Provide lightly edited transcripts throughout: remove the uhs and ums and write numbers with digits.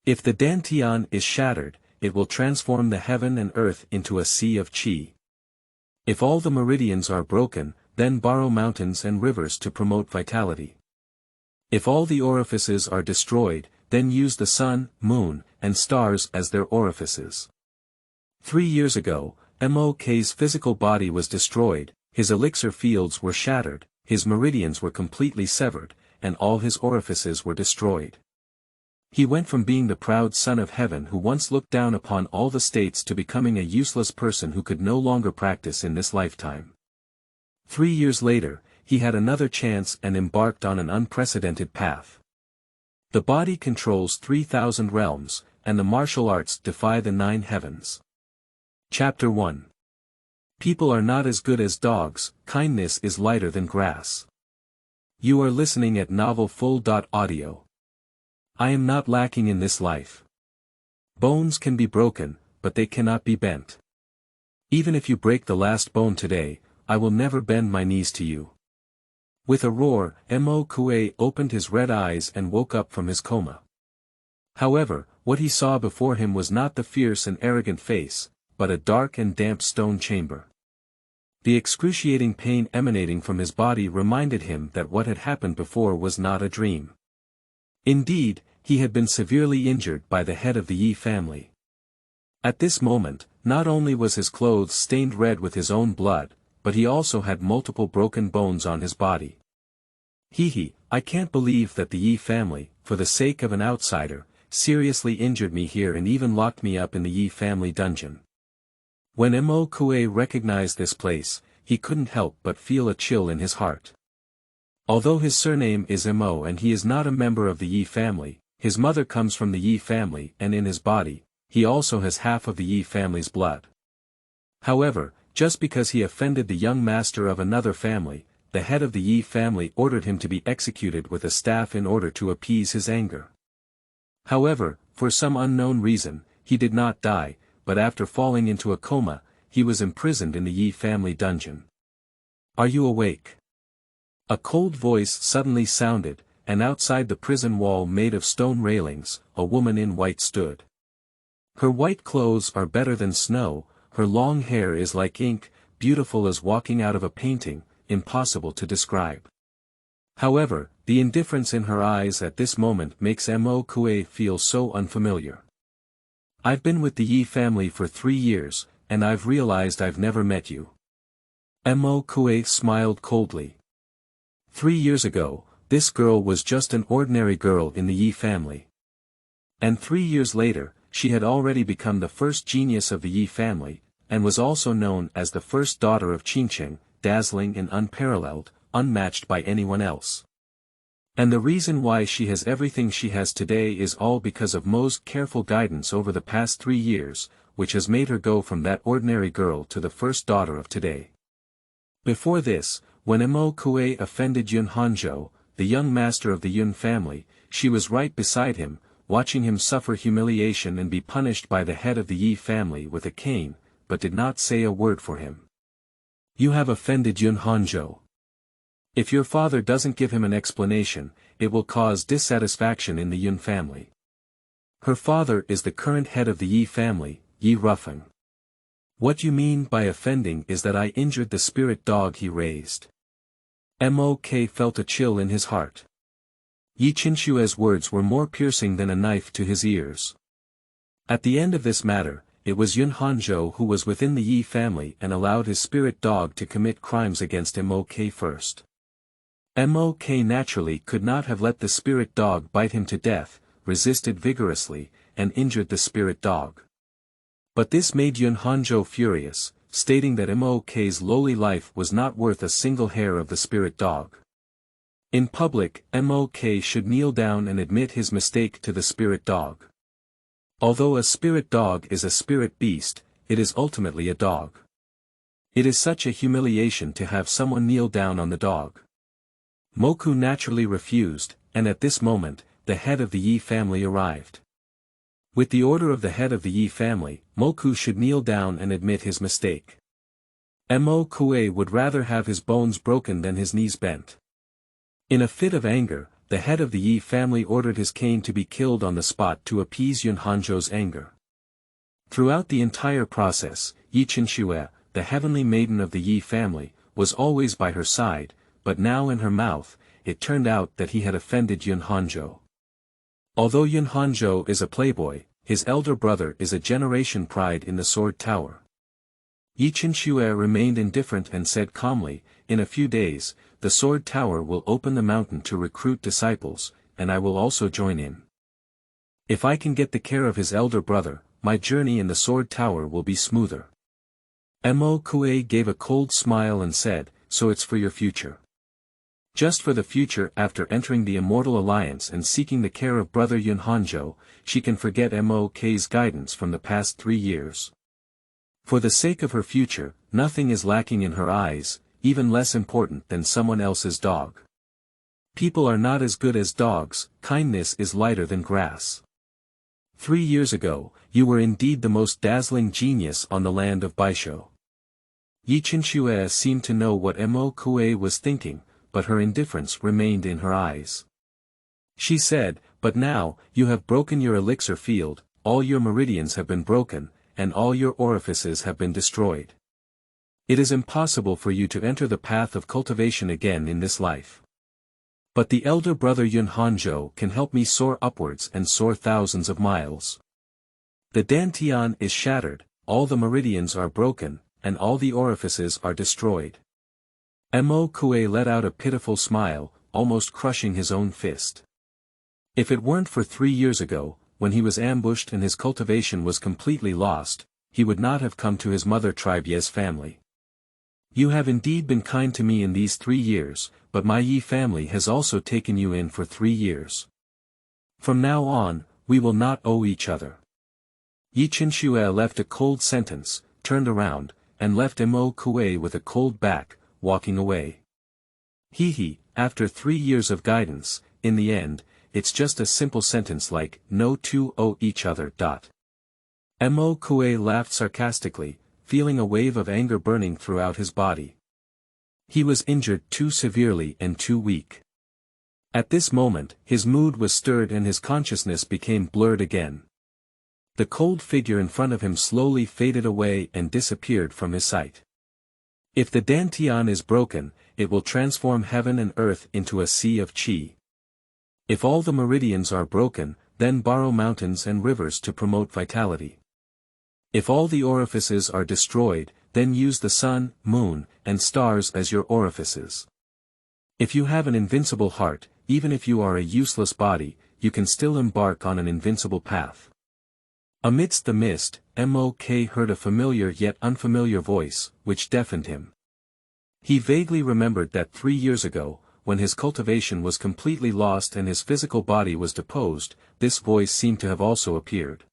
If the Dantian is shattered, it will transform the heaven and earth into a sea of qi. If all the meridians are broken, then borrow mountains and rivers to promote vitality. If all the orifices are destroyed, then use the sun, moon, and stars as their orifices. 3 years ago, Mok's physical body was destroyed, his elixir fields were shattered, his meridians were completely severed, and all his orifices were destroyed. He went from being the proud son of heaven who once looked down upon all the states to becoming a useless person who could no longer practice in this lifetime. 3 years later, he had another chance and embarked on an unprecedented path. The body controls 3,000 realms, and the martial arts defy the 9 heavens. Chapter 1. People are not as good as dogs, kindness is lighter than grass. You are listening at novelfull.audio. I am not lacking in this life. Bones can be broken, but they cannot be bent. Even if you break the last bone today, I will never bend my knees to you. With a roar, Mok opened his red eyes and woke up from his coma. However, what he saw before him was not the fierce and arrogant face, but a dark and damp stone chamber. The excruciating pain emanating from his body reminded him that what had happened before was not a dream. Indeed, he had been severely injured by the head of the Yi family. At this moment, not only was his clothes stained red with his own blood, but he also had multiple broken bones on his body. I can't believe that the Yi family, for the sake of an outsider, seriously injured me here and even locked me up in the Yi family dungeon. When Mok recognized this place, he couldn't help but feel a chill in his heart. Although his surname is Mo and he is not a member of the Yi family, his mother comes from the Yi family and in his body, he also has half of the Yi family's blood. However, just because he offended the young master of another family, the head of the Yi family ordered him to be executed with a staff in order to appease his anger. However, for some unknown reason, he did not die, but after falling into a coma, he was imprisoned in the Yi family dungeon. Are you awake? A cold voice suddenly sounded, and outside the prison wall made of stone railings, a woman in white stood. Her white clothes are better than snow, her long hair is like ink, beautiful as walking out of a painting, impossible to describe. However, the indifference in her eyes at this moment makes Mok feel so unfamiliar. I've been with the Yi family for 3 years, and I've realized I've never met you. Mok smiled coldly. 3 years ago, this girl was just an ordinary girl in the Yi family. And 3 years later, she had already become the first genius of the Yi family, and was also known as the first daughter of Qingqing, dazzling and unparalleled, unmatched by anyone else. And the reason why she has everything she has today is all because of Mo's careful guidance over the past 3 years, which has made her go from that ordinary girl to the first daughter of today. Before this, when Mok offended Yun Hanzhou, the young master of the Yun family, she was right beside him, watching him suffer humiliation and be punished by the head of the Yi family with a cane, but did not say a word for him. You have offended Yun Hanzhou. If your father doesn't give him an explanation, it will cause dissatisfaction in the Yun family. Her father is the current head of the Yi family, Yi Rufeng. What you mean by offending is that I injured the spirit dog he raised. Mok felt a chill in his heart. Yi Qinshue's words were more piercing than a knife to his ears. At the end of this matter, it was Yun Hanzhou who was within the Yi family and allowed his spirit dog to commit crimes against Mok first. Mok naturally could not have let the spirit dog bite him to death, resisted vigorously, and injured the spirit dog. But this made Yun Hanzhou furious, stating that Mok's lowly life was not worth a single hair of the spirit dog. In public, Mok should kneel down and admit his mistake to the spirit dog. Although a spirit dog is a spirit beast, it is ultimately a dog. It is such a humiliation to have someone kneel down on the dog. Moku naturally refused, and at this moment, the head of the Yi family arrived. With the order of the head of the Yi family, Moku should kneel down and admit his mistake. Mok would rather have his bones broken than his knees bent. In a fit of anger, the head of the Yi family ordered his cane to be killed on the spot to appease Yunhanzhou's anger. Throughout the entire process, Yi Qinshui, the heavenly maiden of the Yi family, was always by her side, but now in her mouth, it turned out that he had offended Yunhanzhou. Although Yunhanzhou is a playboy, his elder brother is a generation pride in the Sword Tower. Yi Qinshui remained indifferent and said calmly, "In a few days, the Sword Tower will open the mountain to recruit disciples, and I will also join in. If I can get the care of his elder brother, my journey in the Sword Tower will be smoother." Mo Kuei gave a cold smile and said, "So it's for your future." Just for the future. After entering the Immortal Alliance and seeking the care of brother Yunhanzhou, she can forget Mo's guidance from the past 3 years. For the sake of her future, nothing is lacking in her eyes, even less important than someone else's dog. People are not as good as dogs, kindness is lighter than grass. 3 years ago, you were indeed the most dazzling genius on the land of Baisho. Yi Qinshui seemed to know what Mo Kuei was thinking, but her indifference remained in her eyes. She said, "But now, you have broken your elixir field, all your meridians have been broken, and all your orifices have been destroyed. It is impossible for you to enter the path of cultivation again in this life. But the elder brother Yunhanzhou can help me soar upwards and soar thousands of miles. The Dantian is shattered, all the meridians are broken, and all the orifices are destroyed." Mo Kuei let out a pitiful smile, almost crushing his own fist. If it weren't for 3 years ago, when he was ambushed and his cultivation was completely lost, he would not have come to his mother tribe Ye's family. "You have indeed been kind to me in these 3 years, but my Yi family has also taken you in for 3 years. From now on, we will not owe each other." Yi Qinshui left a cold sentence, turned around, and left Mo Kuei with a cold back, walking away. After 3 years of guidance, in the end, it's just a simple sentence like, "No two owe each other." Mo Kuei laughed sarcastically, feeling a wave of anger burning throughout his body. He was injured too severely and too weak. At this moment, his mood was stirred and his consciousness became blurred again. The cold figure in front of him slowly faded away and disappeared from his sight. If the Dantian is broken, it will transform heaven and earth into a sea of qi. If all the meridians are broken, then borrow mountains and rivers to promote vitality. If all the orifices are destroyed, then use the sun, moon, and stars as your orifices. If you have an invincible heart, even if you are a useless body, you can still embark on an invincible path. Amidst the mist, Mok heard a familiar yet unfamiliar voice, which deafened him. He vaguely remembered that 3 years ago, when his cultivation was completely lost and his physical body was deposed, this voice seemed to have also appeared.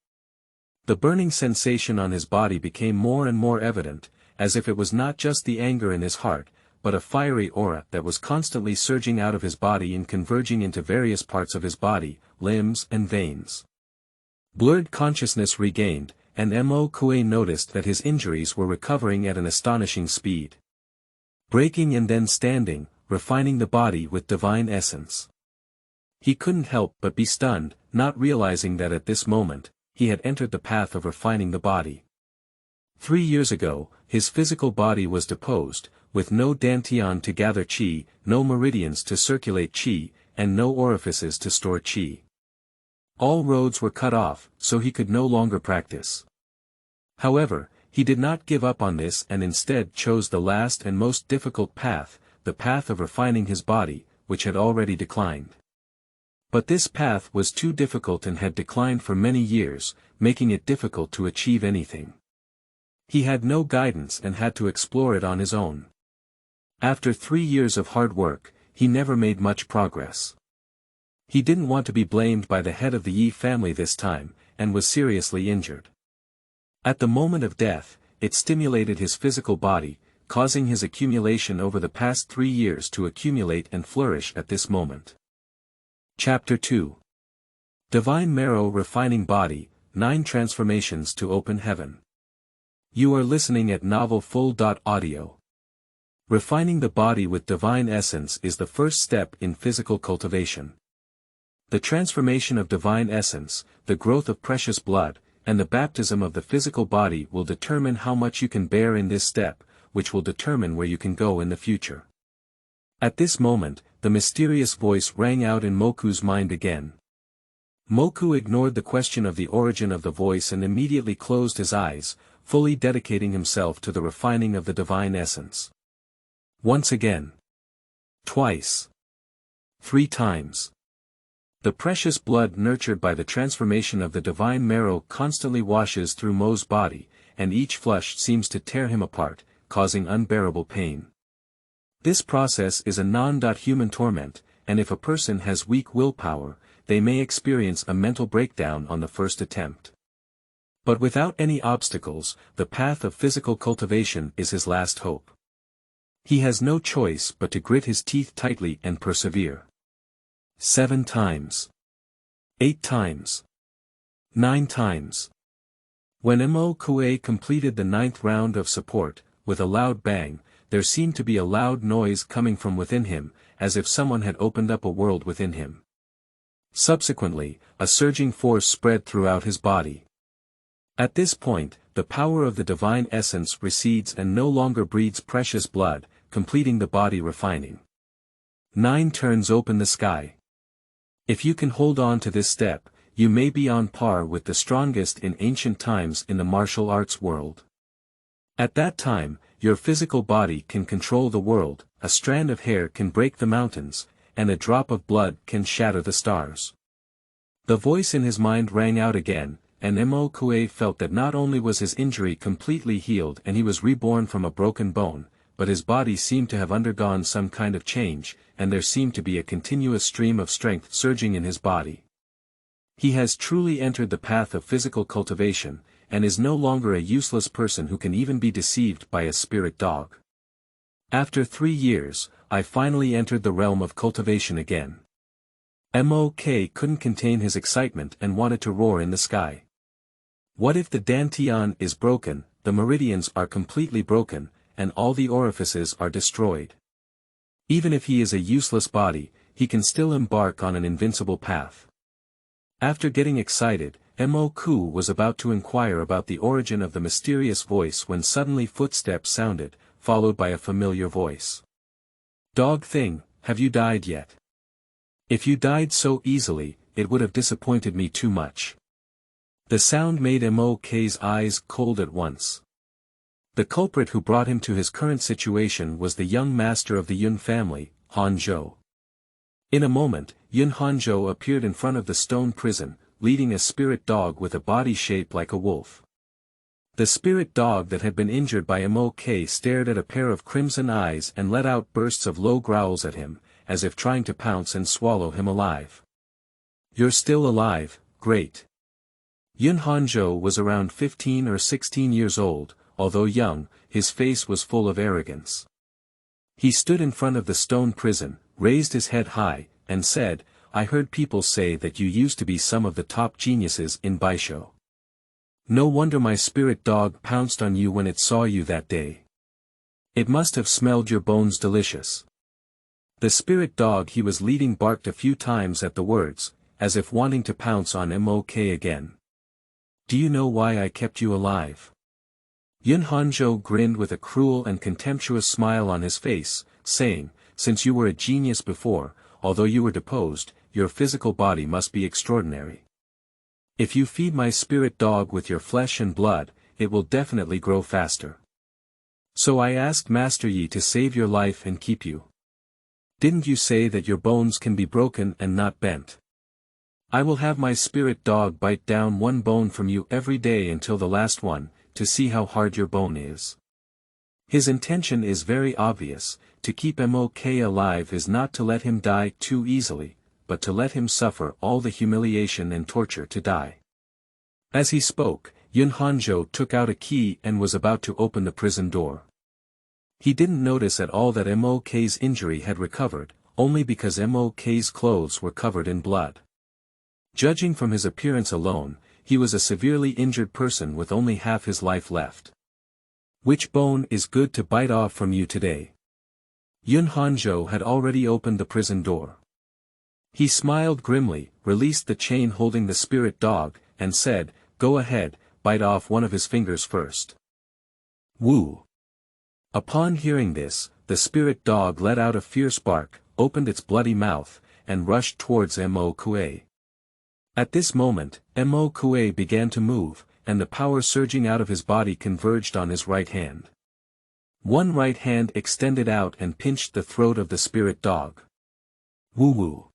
The burning sensation on his body became more and more evident, as if it was not just the anger in his heart, but a fiery aura that was constantly surging out of his body and converging into various parts of his body, limbs and veins. Blurred consciousness regained, and Mo Kuei noticed that his injuries were recovering at an astonishing speed. Breaking and then standing, refining the body with divine essence. He couldn't help but be stunned, not realizing that at this moment, he had entered the path of refining the body. 3 years ago, his physical body was deposed, with no Dantian to gather qi, no meridians to circulate qi, and no orifices to store qi. All roads were cut off, so he could no longer practice. However, he did not give up on this and instead chose the last and most difficult path, the path of refining his body, which had already declined. But this path was too difficult and had declined for many years, making it difficult to achieve anything. He had no guidance and had to explore it on his own. After 3 years of hard work, he never made much progress. He didn't want to be blamed by the head of the Yi family this time, and was seriously injured. At the moment of death, it stimulated his physical body, causing his accumulation over the past 3 years to accumulate and flourish at this moment. Chapter 2. Divine Marrow Refining Body, 9 Transformations to Open Heaven. You are listening at novelfull.audio. Refining the body with divine essence is the first step in physical cultivation. The transformation of divine essence, the growth of precious blood, and the baptism of the physical body will determine how much you can bear in this step, which will determine where you can go in the future. At this moment, the mysterious voice rang out in Moku's mind again. Moku ignored the question of the origin of the voice and immediately closed his eyes, fully dedicating himself to the refining of the divine essence. Once again. Twice. 3 times. The precious blood nurtured by the transformation of the divine marrow constantly washes through Mo's body, and each flush seems to tear him apart, causing unbearable pain. This process is a non-human torment, and if a person has weak willpower, they may experience a mental breakdown on the first attempt. But without any obstacles, the path of physical cultivation is his last hope. He has no choice but to grit his teeth tightly and persevere. 7 times. 8 times. 9 times. When Mo-Kue completed the 9th round of support, with a loud bang, there seemed to be a loud noise coming from within him, as if someone had opened up a world within him. Subsequently, a surging force spread throughout his body. At this point, the power of the divine essence recedes and no longer breeds precious blood, completing the body refining. 9 turns open the sky. If you can hold on to this step, you may be on par with the strongest in ancient times in the martial arts world. At that time, your physical body can control the world, a strand of hair can break the mountains, and a drop of blood can shatter the stars. The voice in his mind rang out again, and Mo-Kue felt that not only was his injury completely healed and he was reborn from a broken bone, but his body seemed to have undergone some kind of change, and there seemed to be a continuous stream of strength surging in his body. He has truly entered the path of physical cultivation, and is no longer a useless person who can even be deceived by a spirit dog. After 3 years, I finally entered the realm of cultivation again. Mo-Kue couldn't contain his excitement and wanted to roar in the sky. What if the Dantian is broken, the meridians are completely broken, and all the orifices are destroyed? Even if he is a useless body, he can still embark on an invincible path. After getting excited, Mo-Kue was about to inquire about the origin of the mysterious voice when suddenly footsteps sounded, followed by a familiar voice. "Dog thing, have you died yet? If you died so easily, it would have disappointed me too much." The sound made Mo-Kue's eyes cold at once. The culprit who brought him to his current situation was the young master of the Yun family, Hanzhou. In a moment, Yun Hanzhou appeared in front of the stone prison, leading a spirit dog with a body shaped like a wolf. The spirit dog that had been injured by Mo-Kue stared at a pair of crimson eyes and let out bursts of low growls at him, as if trying to pounce and swallow him alive. "You're still alive, great." Yun Hanzhou was around 15 or 16 years old, although young, his face was full of arrogance. He stood in front of the stone prison, raised his head high, and said, "I heard people say that you used to be some of the top geniuses in Baisho. No wonder my spirit dog pounced on you when it saw you that day. It must have smelled your bones delicious." The spirit dog he was leading barked a few times at the words, as if wanting to pounce on Mo-Kue again. "Do you know why I kept you alive?" Yun Hanzhou grinned with a cruel and contemptuous smile on his face, saying, "Since you were a genius before, although you were deposed, your physical body must be extraordinary. If you feed my spirit dog with your flesh and blood, it will definitely grow faster. So I asked Master Yi to save your life and keep you. Didn't you say that your bones can be broken and not bent? I will have my spirit dog bite down one bone from you every day until the last one, to see how hard your bone is." His intention is very obvious: to keep Mo-Kue alive is not to let him die too easily, but to let him suffer all the humiliation and torture to die. As he spoke, Yun Hanzhou took out a key and was about to open the prison door. He didn't notice at all that Mo-Kue's injury had recovered, only because Mo-Kue's clothes were covered in blood. Judging from his appearance alone, he was a severely injured person with only half his life left. "Which bone is good to bite off from you today?" Yun Hanzhou had already opened the prison door. He smiled grimly, released the chain holding the spirit dog, and said, "Go ahead, bite off one of his fingers first." Woo! Upon hearing this, the spirit dog let out a fierce bark, opened its bloody mouth, and rushed towards Mo Kue. At this moment, Mo Kue began to move, and the power surging out of his body converged on his right hand. One right hand extended out and pinched the throat of the spirit dog. Woo-woo!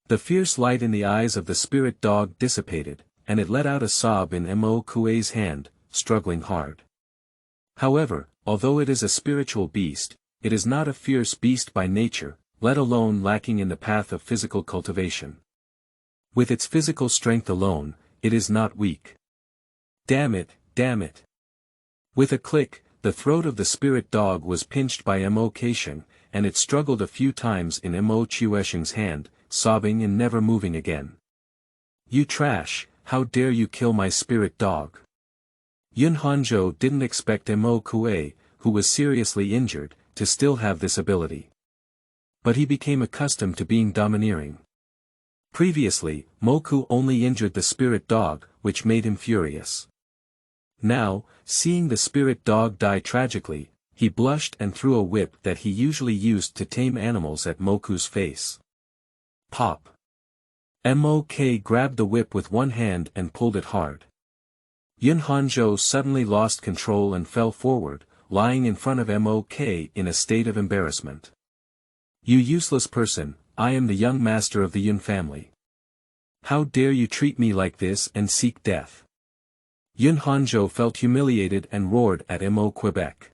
The fierce light in the eyes of the spirit dog dissipated, and it let out a sob in Mo Kue's hand, struggling hard. However, although it is a spiritual beast, it is not a fierce beast by nature, let alone lacking in the path of physical cultivation. With its physical strength alone, it is not weak. Damn it, damn it. With a click, the throat of the spirit dog was pinched by Mo Keisheng, and it struggled a few times in Mo Chuesheng's hand, sobbing and never moving again. "You trash, how dare you kill my spirit dog?" Yun Hanzhou didn't expect Mo Kue, who was seriously injured, to still have this ability. But he became accustomed to being domineering. Previously, Moku only injured the spirit dog, which made him furious. Now, seeing the spirit dog die tragically, he blushed and threw a whip that he usually used to tame animals at Moku's face. Pop! Mo-K grabbed the whip with one hand and pulled it hard. Yun Hanzhou suddenly lost control and fell forward, lying in front of Mo-K in a state of embarrassment. "You useless person, I am the young master of the Yun family. How dare you treat me like this and seek death?" Yun Hanzhou felt humiliated and roared at Mo Quebec.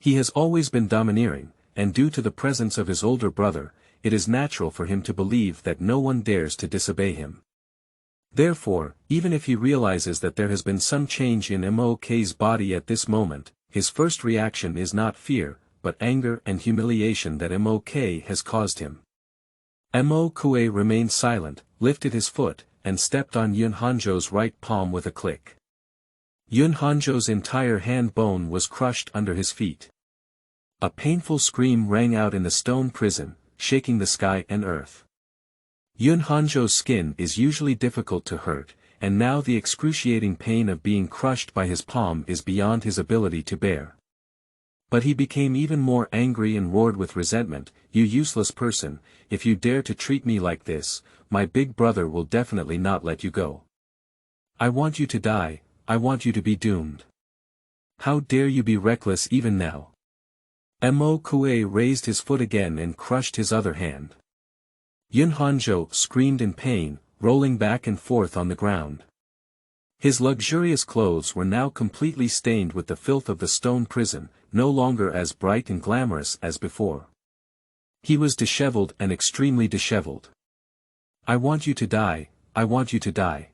He has always been domineering, and due to the presence of his older brother, it is natural for him to believe that no one dares to disobey him. Therefore, even if he realizes that there has been some change in Mo-K's body at this moment, his first reaction is not fear, but anger and humiliation that Mo-K has caused him. Mo Kue remained silent, lifted his foot, and stepped on Yun Hanzhou's right palm with a click. Yun Hanzhou's entire hand bone was crushed under his feet. A painful scream rang out in the stone prison, shaking the sky and earth. Yun Hanzhou's skin is usually difficult to hurt, and now the excruciating pain of being crushed by his palm is beyond his ability to bear. But he became even more angry and roared with resentment, "You useless person, if you dare to treat me like this, my big brother will definitely not let you go. I want you to die, I want you to be doomed. How dare you be reckless even now?" Mo Kue raised his foot again and crushed his other hand. Yun Hanzhou screamed in pain, rolling back and forth on the ground. His luxurious clothes were now completely stained with the filth of the stone prison, no longer as bright and glamorous as before. He was disheveled and extremely disheveled. "I want you to die, I want you to die.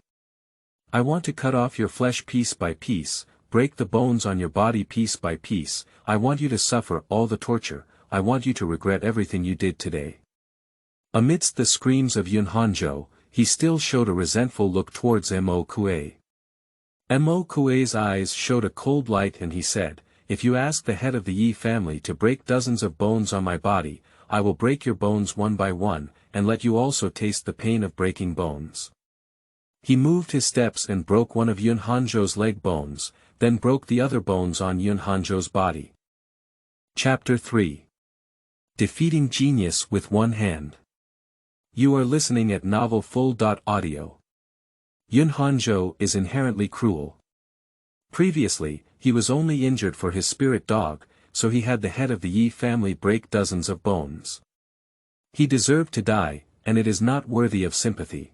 I want to cut off your flesh piece by piece, break the bones on your body piece by piece, I want you to suffer all the torture, I want you to regret everything you did today." Amidst the screams of Yun Hanzhou, he still showed a resentful look towards Mo Kue. Mo Kue's eyes showed a cold light and he said, "If you ask the head of the Yi family to break dozens of bones on my body, I will break your bones one by one, and let you also taste the pain of breaking bones." He moved his steps and broke one of Yun Hanzhou's leg bones, then broke the other bones on Yun Hanzhou's body. Chapter 3. Defeating Genius with One Hand. You are listening at novelfull.audio. Yun Hanzhou is inherently cruel. Previously, he was only injured for his spirit dog, so he had the head of the Yi family break dozens of bones. He deserved to die, and it is not worthy of sympathy.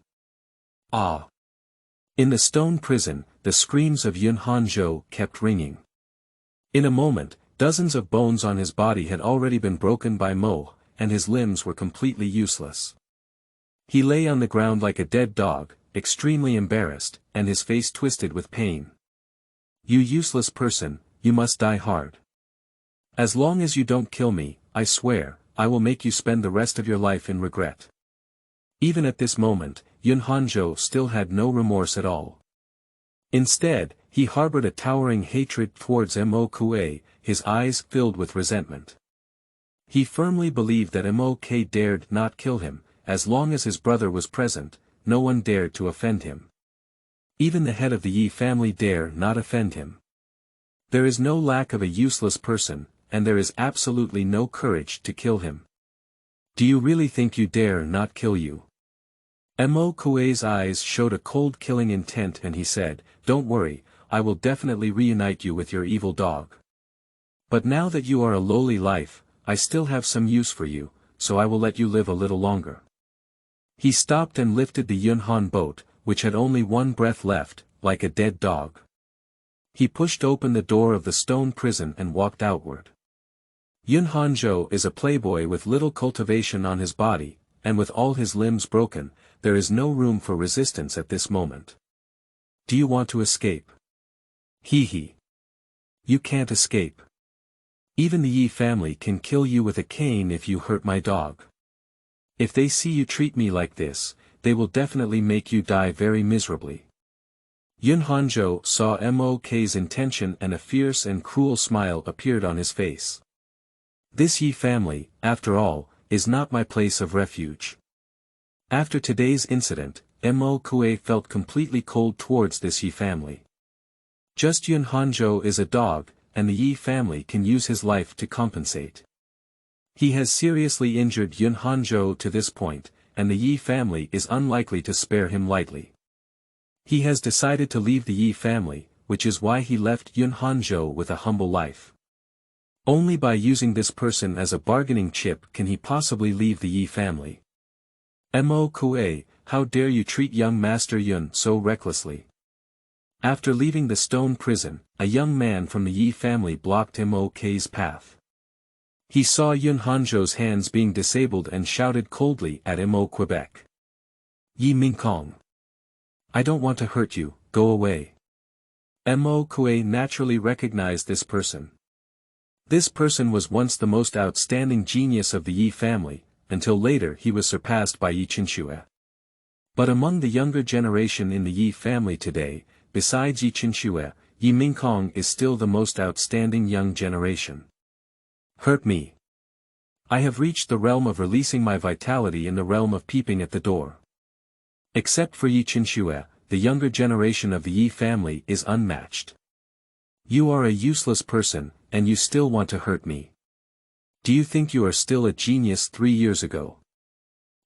Ah! In the stone prison, the screams of Yun Hanzhou kept ringing. In a moment, dozens of bones on his body had already been broken by Mo, and his limbs were completely useless. He lay on the ground like a dead dog, extremely embarrassed, and his face twisted with pain. "You useless person, you must die hard. As long as you don't kill me, I swear, I will make you spend the rest of your life in regret." Even at this moment, Yun Hanzhou still had no remorse at all. Instead, he harbored a towering hatred towards Mo Kue, his eyes filled with resentment. He firmly believed that Mo-K dared not kill him, as long as his brother was present, no one dared to offend him. Even the head of the Yi family dare not offend him. There is no lack of a useless person, and there is absolutely no courage to kill him. Do you really think you dare not kill you? Mo Kuei's eyes showed a cold killing intent and he said, "Don't worry, I will definitely reunite you with your evil dog. But now that you are a lowly life, I still have some use for you, so I will let you live a little longer." He stopped and lifted the Yunhan boat, which had only one breath left, like a dead dog. He pushed open the door of the stone prison and walked outward. Yunhanzhou is a playboy with little cultivation on his body, and with all his limbs broken, there is no room for resistance at this moment. Do you want to escape? Hee. You can't escape. Even the Yi family can kill you with a cane if you hurt my dog. If they see you treat me like this, they will definitely make you die very miserably. Yunhanzhou saw Mok's intention and a fierce and cruel smile appeared on his face. This Yi family, after all, is not my place of refuge. After today's incident, Mo Kuei felt completely cold towards this Yi family. Just Yunhanzhou is a dog, and the Yi family can use his life to compensate. He has seriously injured Yunhanzhou to this point, and the Yi family is unlikely to spare him lightly. He has decided to leave the Yi family, which is why he left Yunhanzhou with a humble life. Only by using this person as a bargaining chip can he possibly leave the Yi family. Mo Kuei, how dare you treat young Master Yun so recklessly? After leaving the stone prison, a young man from the Yi family blocked Mok's path. He saw Yunhanzhou's hands being disabled and shouted coldly at Mo Quebec. "Yi Mingkong. I don't want to hurt you, go away." Mo Kuei naturally recognized this person. This person was once the most outstanding genius of the Yi family, until later he was surpassed by Yi Qinshui. But among the younger generation in the Yi family today, besides Yi Qinshui, Yi Mingkong is still the most outstanding young generation. Hurt me. I have reached the realm of releasing my vitality in the realm of peeping at the door. Except for Yi Qinshui, the younger generation of the Yi family is unmatched. You are a useless person, and you still want to hurt me. Do you think you are still a genius 3 years ago?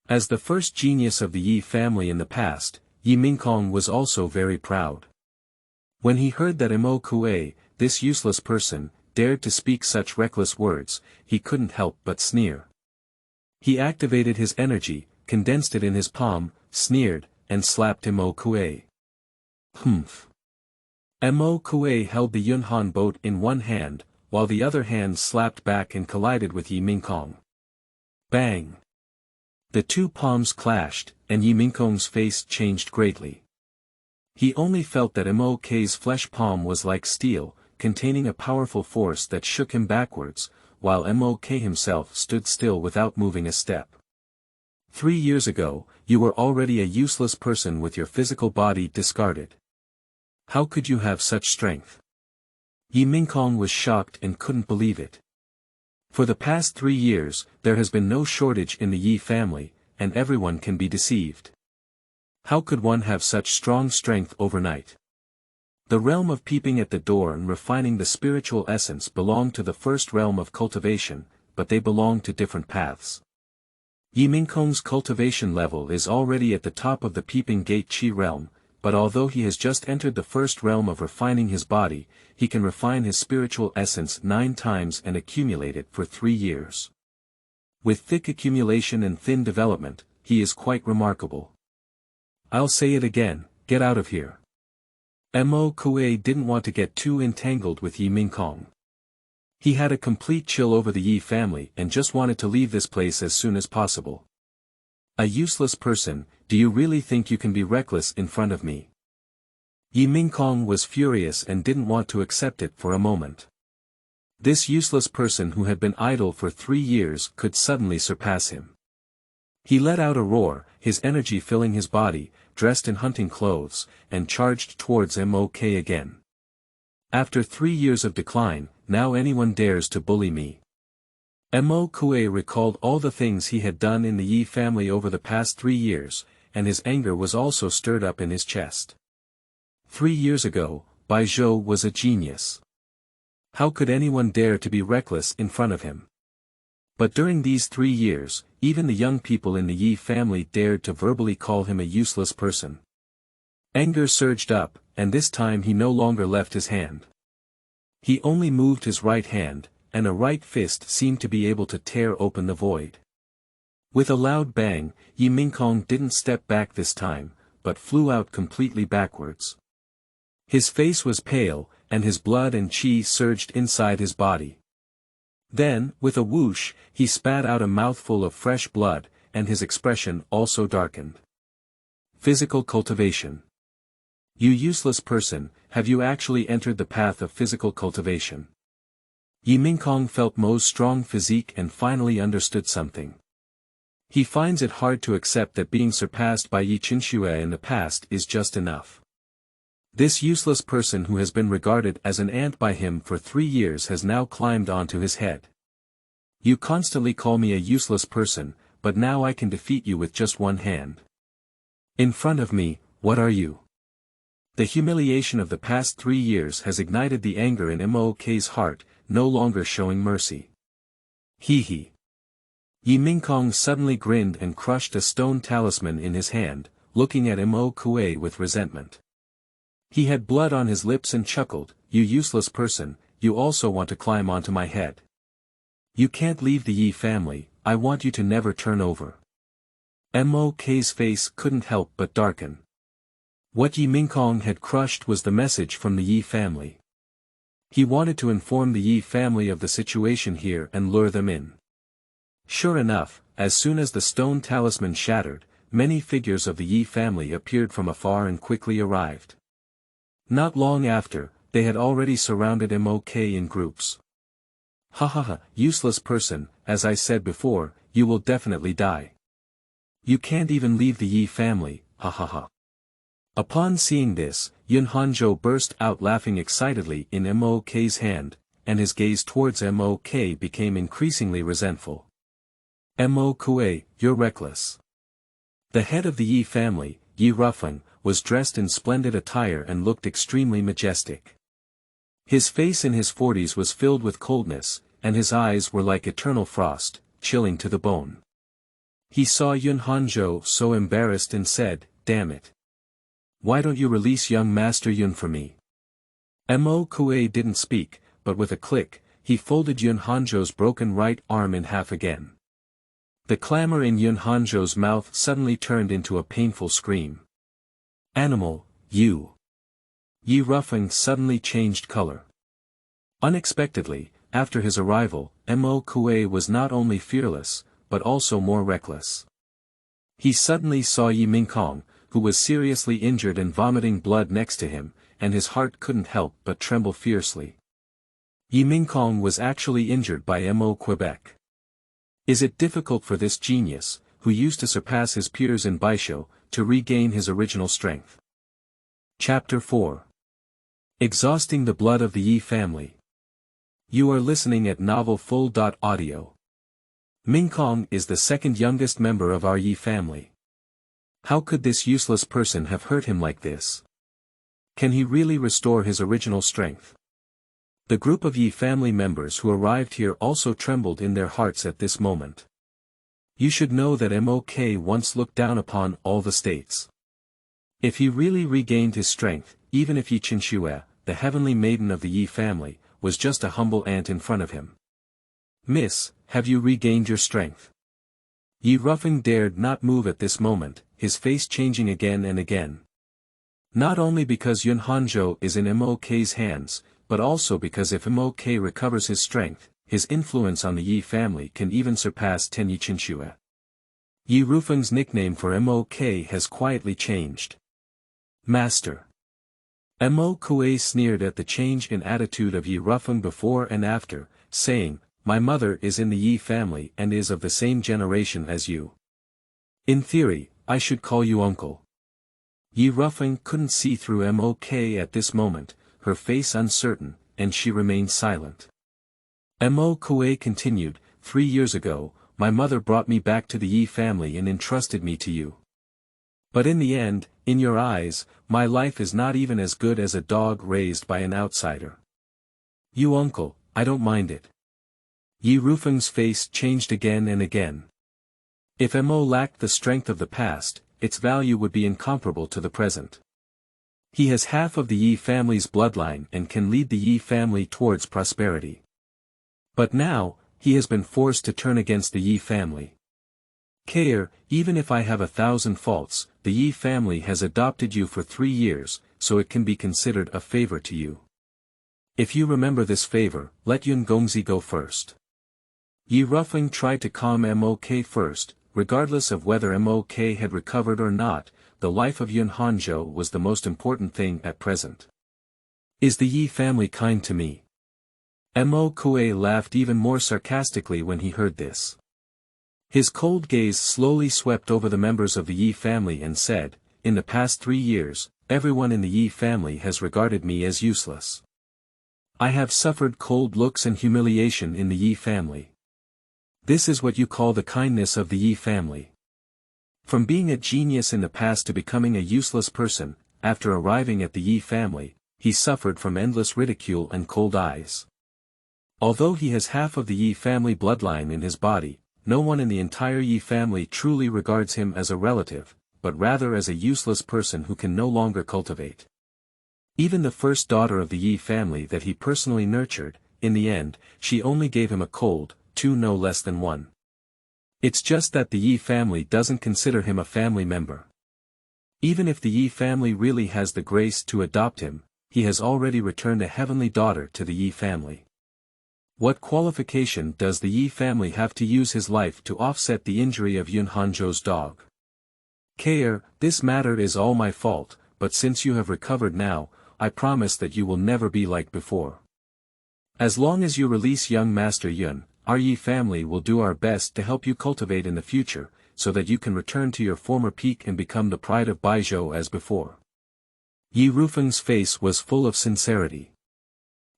As the first genius of the Yi family in the past, Yi Mingkong was also very proud. When he heard that Mo Kuei, this useless person, dared to speak such reckless words, he couldn't help but sneer. He activated his energy, condensed it in his palm, sneered, and slapped Mo Kuei. Humph. Mo Kuei held the Yunhan boat in one hand, while the other hand slapped back and collided with Yi Mingkong. Bang! The two palms clashed, and Yi Mingkong's face changed greatly. He only felt that Mok's flesh palm was like steel, containing a powerful force that shook him backwards, while Mok himself stood still without moving a step. 3 years ago, you were already a useless person with your physical body discarded. How could you have such strength? Yi Mingkong was shocked and couldn't believe it. For the past 3 years, there has been no shortage in the Yi family, and everyone can be deceived. How could one have such strong strength overnight? The realm of peeping at the door and refining the spiritual essence belong to the first realm of cultivation, but they belong to different paths. Yi Mingkong's cultivation level is already at the top of the peeping gate Qi realm, but although he has just entered the first realm of refining his body, he can refine his spiritual essence 9 times and accumulate it for 3 years. With thick accumulation and thin development, he is quite remarkable. I'll say it again, get out of here. Mo Kuei didn't want to get too entangled with Yi Mingkong. He had a complete chill over the Yi family and just wanted to leave this place as soon as possible. A useless person, do you really think you can be reckless in front of me? Yi Mingkong was furious and didn't want to accept it for a moment. This useless person who had been idle for 3 years could suddenly surpass him. He let out a roar, his energy filling his body, dressed in hunting clothes, and charged towards Mok again. After 3 years of decline, now anyone dares to bully me. Mo Kuei recalled all the things he had done in the Yi family over the past 3 years, and his anger was also stirred up in his chest. 3 years ago, Bai Zhou was a genius. How could anyone dare to be reckless in front of him? But during these 3 years, even the young people in the Yi family dared to verbally call him a useless person. Anger surged up, and this time he no longer left his hand. He only moved his right hand, and a right fist seemed to be able to tear open the void. With a loud bang, Yi Mingkong didn't step back this time, but flew out completely backwards. His face was pale, and his blood and qi surged inside his body. Then, with a whoosh, he spat out a mouthful of fresh blood, and his expression also darkened. Physical cultivation. You useless person, have you actually entered the path of physical cultivation? Yi Mingkong felt Mo's strong physique and finally understood something. He finds it hard to accept that being surpassed by Yi Qinshui in the past is just enough. This useless person who has been regarded as an ant by him for 3 years has now climbed onto his head. You constantly call me a useless person, but now I can defeat you with just one hand. In front of me, what are you? The humiliation of the past 3 years has ignited the anger in Mo's heart, no longer showing mercy. He. Yi Mingkong suddenly grinned and crushed a stone talisman in his hand, looking at Mo Kuei with resentment. He had blood on his lips and chuckled, "You useless person, you also want to climb onto my head. You can't leave the Yi family, I want you to never turn over." Mo's face couldn't help but darken. What Yi Mingkong had crushed was the message from the Yi family. He wanted to inform the Yi family of the situation here and lure them in. Sure enough, as soon as the stone talisman shattered, many figures of the Yi family appeared from afar and quickly arrived. Not long after, they had already surrounded Mo in groups. Ha, useless person, as I said before, you will definitely die. You can't even leave the Yi family, ha. Upon seeing this, Yun Hanzhou burst out laughing excitedly in Mo's hand, and his gaze towards Mo became increasingly resentful. Mo Kuei, you're reckless. The head of the Yi family, Yi Rufeng, was dressed in splendid attire and looked extremely majestic. His face in his 40s was filled with coldness, and his eyes were like eternal frost, chilling to the bone. He saw Yun Hanzhou so embarrassed and said, "Damn it. Why don't you release young Master Yun for me?" Mo Kuei didn't speak, but with a click, he folded Yun Hanzhou's broken right arm in half again. The clamor in Yun Hanzhou's mouth suddenly turned into a painful scream. Animal, you. Yi Rufeng suddenly changed color. Unexpectedly, after his arrival, Mo Kuei was not only fearless, but also more reckless. He suddenly saw Yi Mingkong, who was seriously injured and vomiting blood next to him, and his heart couldn't help but tremble fiercely. Yi Mingkong was actually injured by Mo Quebec. Is it difficult for this genius, who used to surpass his peers in Baisho, to regain his original strength? Chapter 4. Exhausting the blood of the Yi family. You are listening at novelfull.audio. Mingkong is the second youngest member of our Yi family. How could this useless person have hurt him like this? Can he really restore his original strength? The group of Yi family members who arrived here also trembled in their hearts at this moment. You should know that Mo once looked down upon all the states. If he really regained his strength, even if Yi Qinshui, the heavenly maiden of the Yi family, was just a humble ant in front of him. Miss, have you regained your strength? Yi Rufeng dared not move at this moment, his face changing again and again. Not only because Yun Hanzhou is in Mo's hands, but also because if Mo recovers his strength, his influence on the Yi family can even surpass 10 Yi Qinshui. Yi Rufeng's nickname for Mo has quietly changed. Master. Mo Kuei sneered at the change in attitude of Yi Rufeng before and after, saying, "My mother is in the Yi family and is of the same generation as you. In theory, I should call you uncle." Yi Rufeng couldn't see through Mo at this moment, her face uncertain, and she remained silent. Mo Kuei continued, 3 years ago, my mother brought me back to the Yi family and entrusted me to you. But in the end, in your eyes, my life is not even as good as a dog raised by an outsider. You uncle, I don't mind it. Yi Rufeng's face changed again and again. If Mo lacked the strength of the past, its value would be incomparable to the present. He has half of the Yi family's bloodline and can lead the Yi family towards prosperity. But now, he has been forced to turn against the Yi family. Kair, even if I have 1,000 faults, the Yi family has adopted you for 3 years, so it can be considered a favor to you. If you remember this favor, let Yun Gongzi go first. Yi Rufeng tried to calm Mok first, regardless of whether Mok had recovered or not, the life of Yun Hanzhou was the most important thing at present. Is the Yi family kind to me? Mok laughed even more sarcastically when he heard this. His cold gaze slowly swept over the members of the Yi family and said, in the past 3 years, everyone in the Yi family has regarded me as useless. I have suffered cold looks and humiliation in the Yi family. This is what you call the kindness of the Yi family. From being a genius in the past to becoming a useless person, after arriving at the Yi family, he suffered from endless ridicule and cold eyes. Although he has half of the Yi family bloodline in his body, no one in the entire Yi family truly regards him as a relative, but rather as a useless person who can no longer cultivate. Even the first daughter of the Yi family that he personally nurtured, in the end, she only gave him a cold, 2 no less than 1. It's just that the Yi family doesn't consider him a family member. Even if the Yi family really has the grace to adopt him, he has already returned a heavenly daughter to the Yi family. What qualification does the Yi family have to use his life to offset the injury of Yun Hanzhou's dog? Kair, this matter is all my fault, but since you have recovered now, I promise that you will never be like before. As long as you release young Master Yun, our Yi family will do our best to help you cultivate in the future, so that you can return to your former peak and become the pride of Baizhou as before. Yi Rufeng's face was full of sincerity.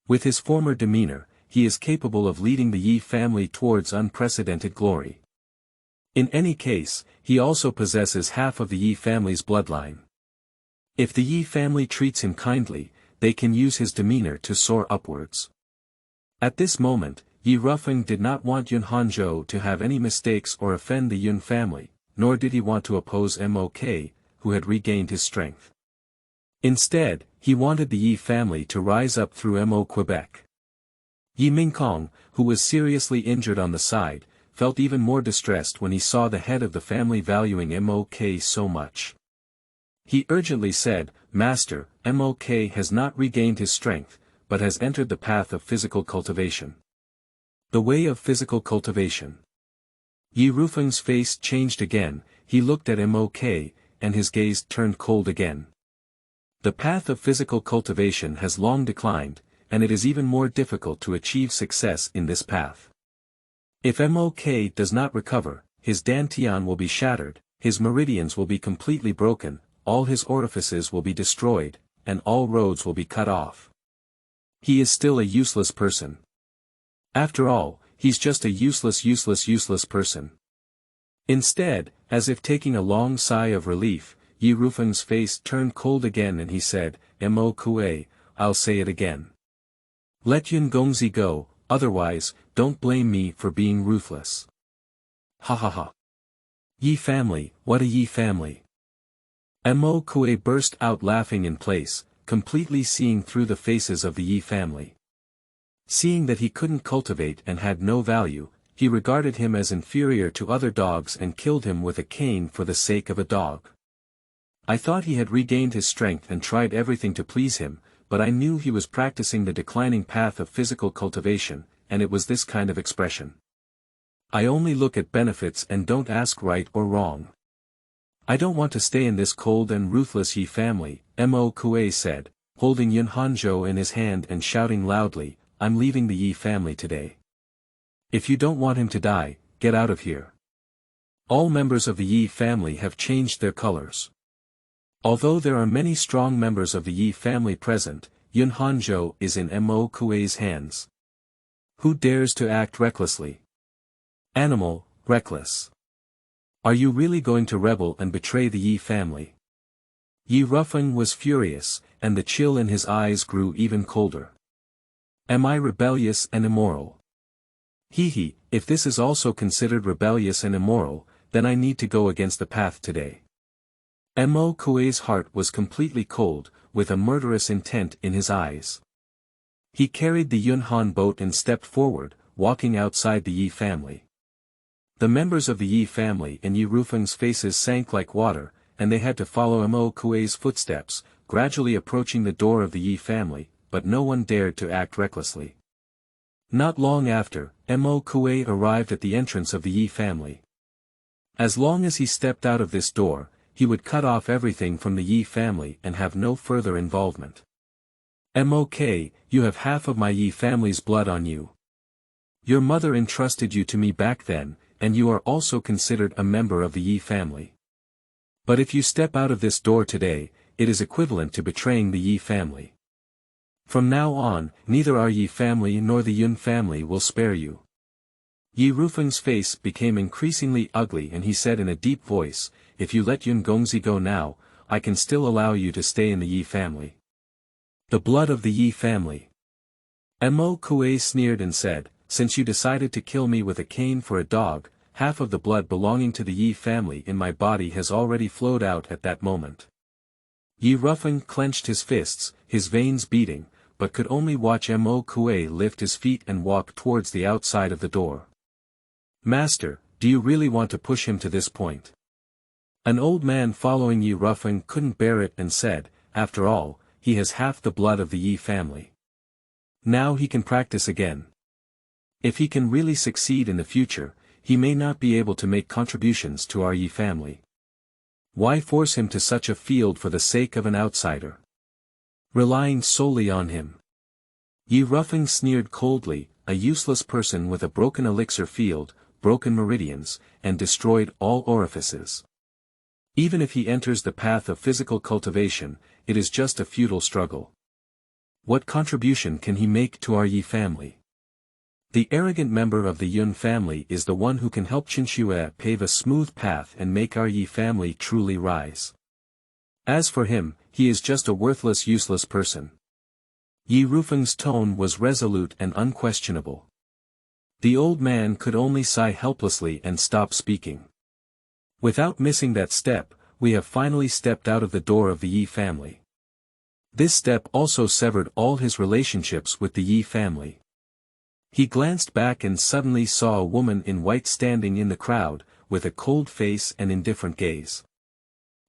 With his former demeanor, he is capable of leading the Yi family towards unprecedented glory. In any case, he also possesses half of the Yi family's bloodline. If the Yi family treats him kindly, they can use his demeanor to soar upwards. At this moment, Yi Rufeng did not want Yun Hanzhou to have any mistakes or offend the Yun family, nor did he want to oppose Mok, who had regained his strength. Instead, he wanted the Yi family to rise up through Mo Quebec. Yi Mingkong, who was seriously injured on the side, felt even more distressed when he saw the head of the family valuing Mok so much. He urgently said, Master, Mok has not regained his strength, but has entered the path of physical cultivation. The way of physical cultivation. Yi Rufeng's face changed again, he looked at Mok, and his gaze turned cold again. The path of physical cultivation has long declined, and it is even more difficult to achieve success in this path. If Mok does not recover, his Dantian will be shattered, his meridians will be completely broken, all his orifices will be destroyed, and all roads will be cut off. He is still a useless person. After all, he's just a useless person. Instead, as if taking a long sigh of relief, Yi Rufeng's face turned cold again and he said, Mok, I'll say it again. Let Yun Gongzi go, otherwise, don't blame me for being ruthless. Ha ha ha. Yi family, what a Yi family. Mok burst out laughing in place, completely seeing through the faces of the Yi family. Seeing that he couldn't cultivate and had no value, he regarded him as inferior to other dogs and killed him with a cane for the sake of a dog. I thought he had regained his strength and tried everything to please him, but I knew he was practicing the declining path of physical cultivation, and it was this kind of expression. I only look at benefits and don't ask right or wrong. I don't want to stay in this cold and ruthless Yi family, Mok said, holding Yun Hanzhou in his hand and shouting loudly, I'm leaving the Yi family today. If you don't want him to die, get out of here. All members of the Yi family have changed their colors. Although there are many strong members of the Yi family present, Yun Hanzhou is in Mok's hands. Who dares to act recklessly? Animal, reckless. Are you really going to rebel and betray the Yi family? Yi Rufeng was furious, and the chill in his eyes grew even colder. Am I rebellious and immoral? He, if this is also considered rebellious and immoral, then I need to go against the path today. Mo Kuei's heart was completely cold, with a murderous intent in his eyes. He carried the Yunhan boat and stepped forward, walking outside the Yi family. The members of the Yi family and Yi Rufeng's faces sank like water, and they had to follow Mo Kuei's footsteps, gradually approaching the door of the Yi family, but no one dared to act recklessly. Not long after, Mo Kuei arrived at the entrance of the Yi family. As long as he stepped out of this door, he would cut off everything from the Yi family and have no further involvement. Mok, you have half of my Yi family's blood on you. Your mother entrusted you to me back then, and you are also considered a member of the Yi family. But if you step out of this door today, it is equivalent to betraying the Yi family. From now on, neither our Yi family nor the Yun family will spare you. Yi Rufeng's face became increasingly ugly and he said in a deep voice, if you let Yun Gongzi go now, I can still allow you to stay in the Yi family. The blood of the Yi family. Mo Kuei sneered and said, since you decided to kill me with a cane for a dog, half of the blood belonging to the Yi family in my body has already flowed out at that moment. Yi Rufeng clenched his fists, his veins beating, but could only watch Mo Kuei lift his feet and walk towards the outside of the door. Master, do you really want to push him to this point? An old man following Yi Rufeng couldn't bear it and said, after all, he has half the blood of the Yi family. Now he can practice again. If he can really succeed in the future, he may not be able to make contributions to our Yi family. Why force him to such a field for the sake of an outsider? Relying solely on him. Yi Rufeng sneered coldly, a useless person with a broken elixir field, broken meridians, and destroyed all orifices. Even if he enters the path of physical cultivation, it is just a futile struggle. What contribution can he make to our Yi family? The arrogant member of the Yun family is the one who can help Qinxue pave a smooth path and make our Yi family truly rise. As for him, he is just a worthless useless person. Yi Rufeng's tone was resolute and unquestionable. The old man could only sigh helplessly and stop speaking. Without missing that step, we have finally stepped out of the door of the Yi family. This step also severed all his relationships with the Yi family. He glanced back and suddenly saw a woman in white standing in the crowd, with a cold face and indifferent gaze.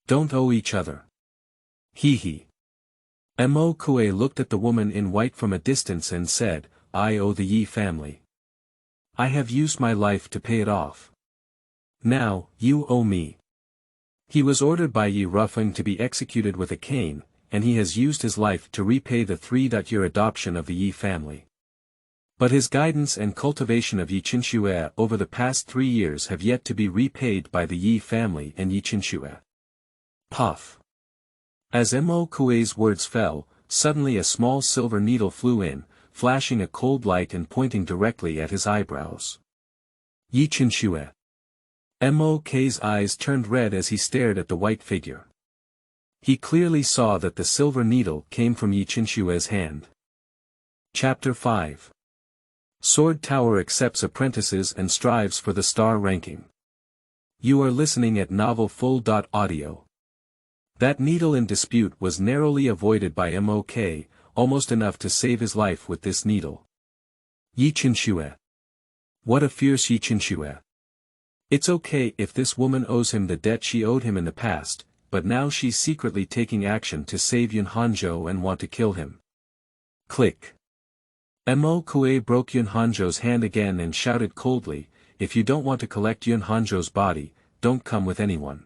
Don't owe each other. He. Mo Kuei looked at the woman in white from a distance and said, I owe the Yi family. I have used my life to pay it off. Now, you owe me. He was ordered by Yi Rufeng to be executed with a cane, and he has used his life to repay the 3-year adoption of the Yi family. But his guidance and cultivation of Yi Qinxue over the past 3 years have yet to be repaid by the Yi family and Yi Qinxue. Puff. As Mo Kuei's words fell, suddenly a small silver needle flew in, flashing a cold light and pointing directly at his eyebrows. Yi Qinxue. Mo Kuei's eyes turned red as he stared at the white figure. He clearly saw that the silver needle came from Yi Qinxue's hand. Chapter 5. Sword Tower accepts apprentices and strives for the star ranking. You are listening at novelfull.audio. That needle in dispute was narrowly avoided by Mok, almost enough to save his life with this needle. Yi Qinxue. What a fierce Yi Qinxue. It's okay if this woman owes him the debt she owed him in the past, but now she's secretly taking action to save Yun Hanzhou and want to kill him. Click. Mo Kuei broke Yun Hanzhou's hand again and shouted coldly, if you don't want to collect Yun Hanzhou's body, don't come with anyone.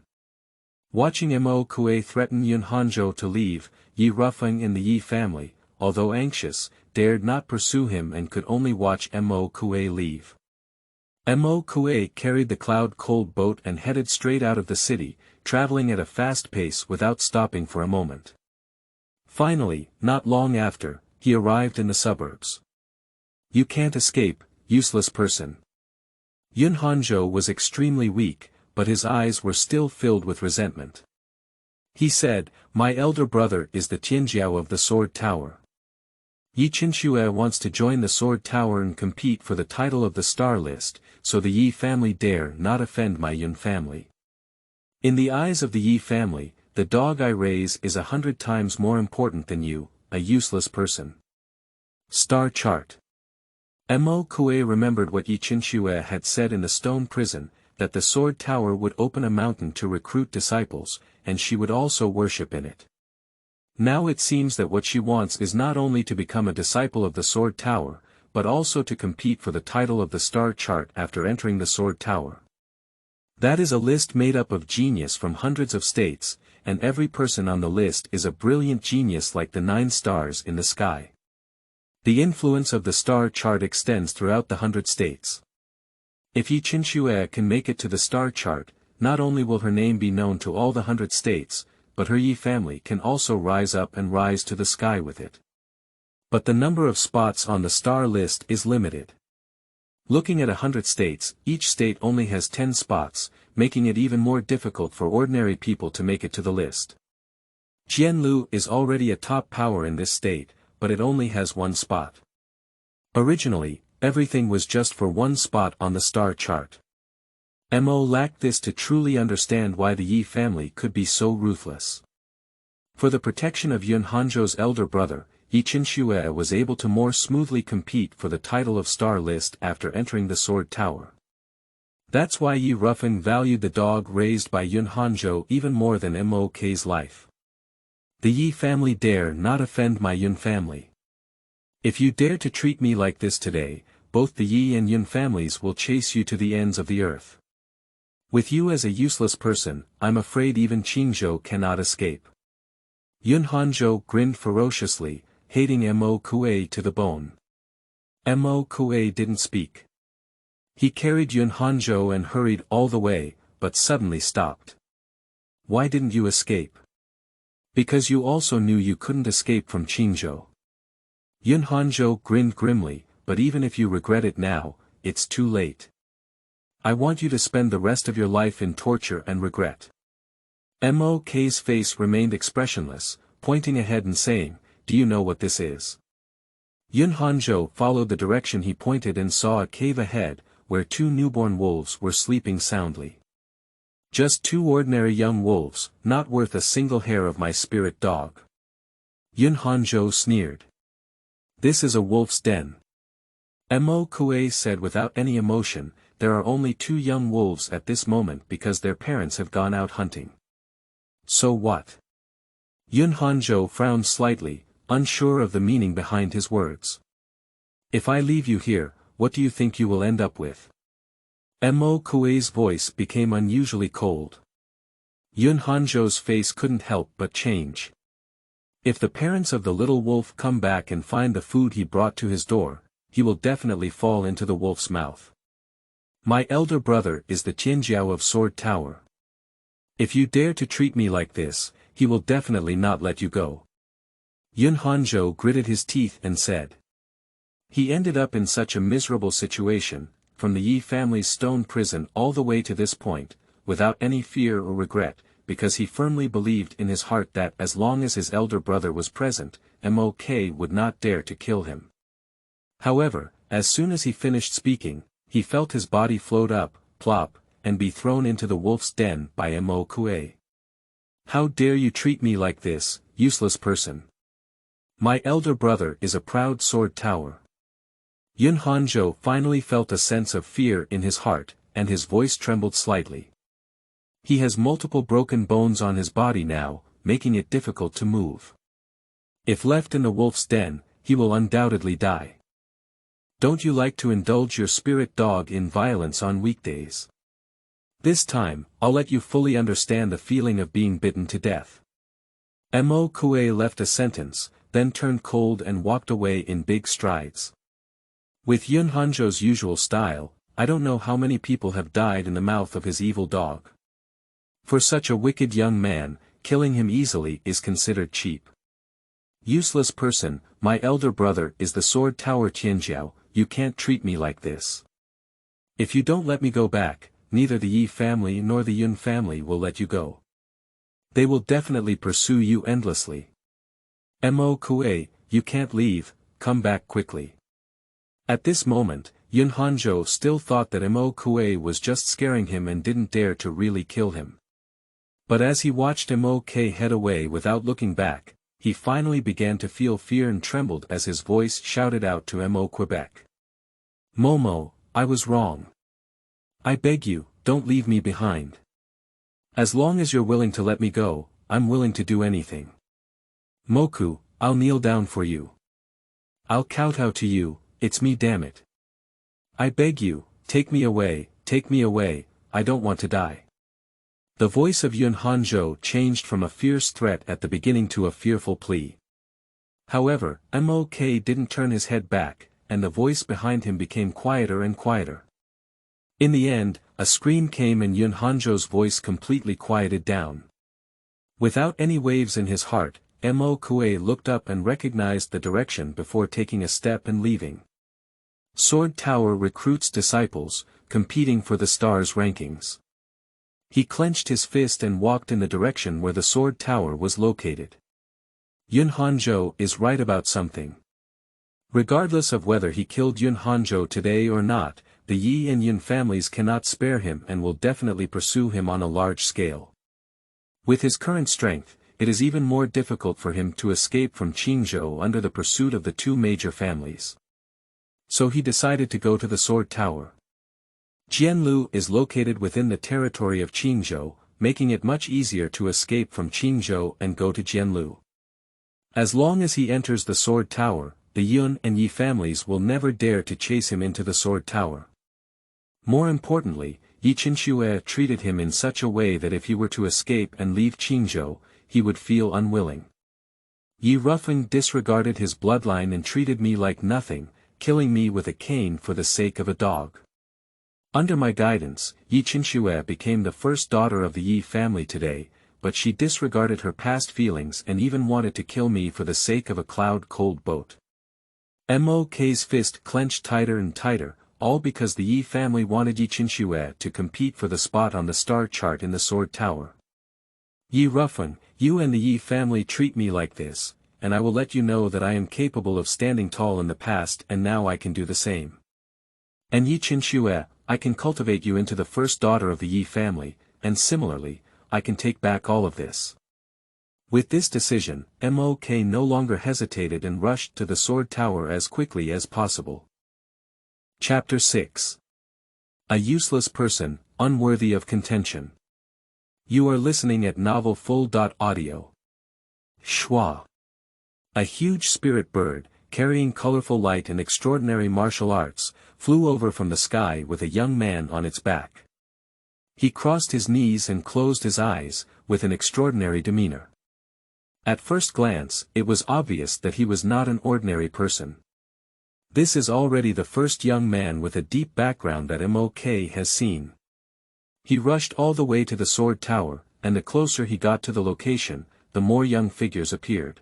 Watching Mo Kuei threaten Yun Hanzhou to leave, Yi Rufeng and the Yi family, although anxious, dared not pursue him and could only watch Mo Kuei leave. Mo Kuei carried the cloud-cold boat and headed straight out of the city, traveling at a fast pace without stopping for a moment. Finally, not long after, he arrived in the suburbs. You can't escape, useless person. Yun Hanzhou was extremely weak, but his eyes were still filled with resentment. He said, "My elder brother is the Tianjiao of the Sword Tower. Yi Qinxue wants to join the Sword Tower and compete for the title of the Star List, so the Yi family dare not offend my Yun family. In the eyes of the Yi family, the dog I raise is 100 times more important than you, a useless person." Star Chart. Mo Kue remembered what Yi Qinxue had said in the stone prison, that the Sword Tower would open a mountain to recruit disciples, and she would also worship in it. Now it seems that what she wants is not only to become a disciple of the Sword Tower, but also to compete for the title of the Star Chart after entering the Sword Tower. That is a list made up of genius from hundreds of states, and every person on the list is a brilliant genius like the 9 stars in the sky. The influence of the Star Chart extends throughout the 100 states. If Yi Qinxue can make it to the Star Chart, not only will her name be known to all the 100 states, but her Yi family can also rise up and rise to the sky with it. But the number of spots on the star list is limited. Looking at 100 states, each state only has 10 spots, making it even more difficult for ordinary people to make it to the list. Jianlu is already a top power in this state, but it only has 1 spot. Originally, everything was just for 1 spot on the Star Chart. Mo lacked this to truly understand why the Yi family could be so ruthless. For the protection of Yun Hanzhou's elder brother, Yi Qinxue was able to more smoothly compete for the title of Star List after entering the Sword Tower. That's why Yi Ruffin valued the dog raised by Yun Hanzhou even more than Mo's life. The Yi family dare not offend my Yun family. If you dare to treat me like this today, both the Yi and Yun families will chase you to the ends of the earth. With you as a useless person, I'm afraid even Qingzhou cannot escape. Yun Hanzhou grinned ferociously, hating Mo Kue to the bone. Mo Kue didn't speak. He carried Yun Hanzhou and hurried all the way, but suddenly stopped. "Why didn't you escape?" "Because you also knew you couldn't escape from Qingzhou." Yun Hanzhou grinned grimly, "But even if you regret it now, it's too late. I want you to spend the rest of your life in torture and regret." Mo's face remained expressionless, pointing ahead and saying, "Do you know what this is?" Yun Hanzhou followed the direction he pointed and saw a cave ahead, where 2 newborn wolves were sleeping soundly. "Just 2 ordinary young wolves, not worth a single hair of my spirit dog." Yun Hanzhou sneered. "This is a wolf's den." Mo Kue said without any emotion, "There are only 2 young wolves at this moment because their parents have gone out hunting." "So what?" Yun Hanzhou frowned slightly, unsure of the meaning behind his words. "If I leave you here, what do you think you will end up with?" Mo Kue's voice became unusually cold. Yun Hanzhou's face couldn't help but change. If the parents of the little wolf come back and find the food he brought to his door, he will definitely fall into the wolf's mouth. "My elder brother is the Tianjiao of Sword Tower. If you dare to treat me like this, he will definitely not let you go." Yun Hanzhou gritted his teeth and said. He ended up in such a miserable situation, from the Yi family's stone prison all the way to this point, without any fear or regret, because he firmly believed in his heart that as long as his elder brother was present, Mok would not dare to kill him. However, as soon as he finished speaking, he felt his body float up, plop, and be thrown into the wolf's den by Mo Kue. "How dare you treat me like this, useless person? My elder brother is a proud Sword Tower." Yun Hanzhou finally felt a sense of fear in his heart, and his voice trembled slightly. He has multiple broken bones on his body now, making it difficult to move. If left in the wolf's den, he will undoubtedly die. "Don't you like to indulge your spirit dog in violence on weekdays? This time, I'll let you fully understand the feeling of being bitten to death." Mo Kue left a sentence, then turned cold and walked away in big strides. With Yun Hanzhou's usual style, I don't know how many people have died in the mouth of his evil dog. For such a wicked young man, killing him easily is considered cheap. "Useless person, my elder brother is the Sword Tower Tianjiao, you can't treat me like this. If you don't let me go back, neither the Yi family nor the Yun family will let you go. They will definitely pursue you endlessly. Mo Kue, you can't leave, come back quickly. At this moment, Yun Hanzhou still thought that Mo Kue was just scaring him and didn't dare to really kill him. But as he watched Mo Kue head away without looking back, he finally began to feel fear and trembled as his voice shouted out to Mo Quebec. Momo, I was wrong. I beg you, don't leave me behind. As long as you're willing to let me go, I'm willing to do anything. Moku, I'll kneel down for you. I'll kowtow to you, it's me, damn it. I beg you, take me away, I don't want to die. The voice of Yun Hanzhou changed from a fierce threat at the beginning to a fearful plea. However, Mo Kue didn't turn his head back, and the voice behind him became quieter and quieter. In the end, a scream came and Yun Hanzhou's voice completely quieted down. Without any waves in his heart, Mo Kue looked up and recognized the direction before taking a step and leaving. Sword Tower recruits disciples, competing for the stars rankings. He clenched his fist and walked in the direction where the Sword Tower was located. Yun Hanzhou is right about something. Regardless of whether he killed Yun Hanzhou today or not, the Yi and Yun families cannot spare him and will definitely pursue him on a large scale. With his current strength, it is even more difficult for him to escape from Qingzhou under the pursuit of the two major families. So he decided to go to the Sword Tower. Jianlu is located within the territory of Qingzhou, making it much easier to escape from Qingzhou and go to Jianlu. As long as he enters the Sword Tower, the Yun and Yi families will never dare to chase him into the Sword Tower. More importantly, Yi Qinxue treated him in such a way that if he were to escape and leave Qingzhou, he would feel unwilling. Yi Rufeng disregarded his bloodline and treated me like nothing, killing me with a cane for the sake of a dog. Under my guidance, Yi Qinxue became the first daughter of the Yi family today, but she disregarded her past feelings and even wanted to kill me for the sake of a cloud-cold boat. Mo Kue's fist clenched tighter and tighter, all because the Yi family wanted Yi Qinxue to compete for the spot on the star chart in the Sword Tower. Yi Rufeng, you and the Yi family treat me like this, and I will let you know that I am capable of standing tall in the past and now I can do the same. And Yi Qinxue, I can cultivate you into the first daughter of the Yi family, and similarly, I can take back all of this. With this decision, Mo Kue no longer hesitated and rushed to the Sword Tower as quickly as possible. Chapter 6. A useless person, unworthy of contention. You are listening at novelfull.audio. Schwa. A huge spirit bird, carrying colorful light and extraordinary martial arts, flew over from the sky with a young man on its back. He crossed his knees and closed his eyes, with an extraordinary demeanor. At first glance, it was obvious that he was not an ordinary person. This is already the first young man with a deep background that Mo Kue has seen. He rushed all the way to the Sword Tower, and the closer he got to the location, the more young figures appeared.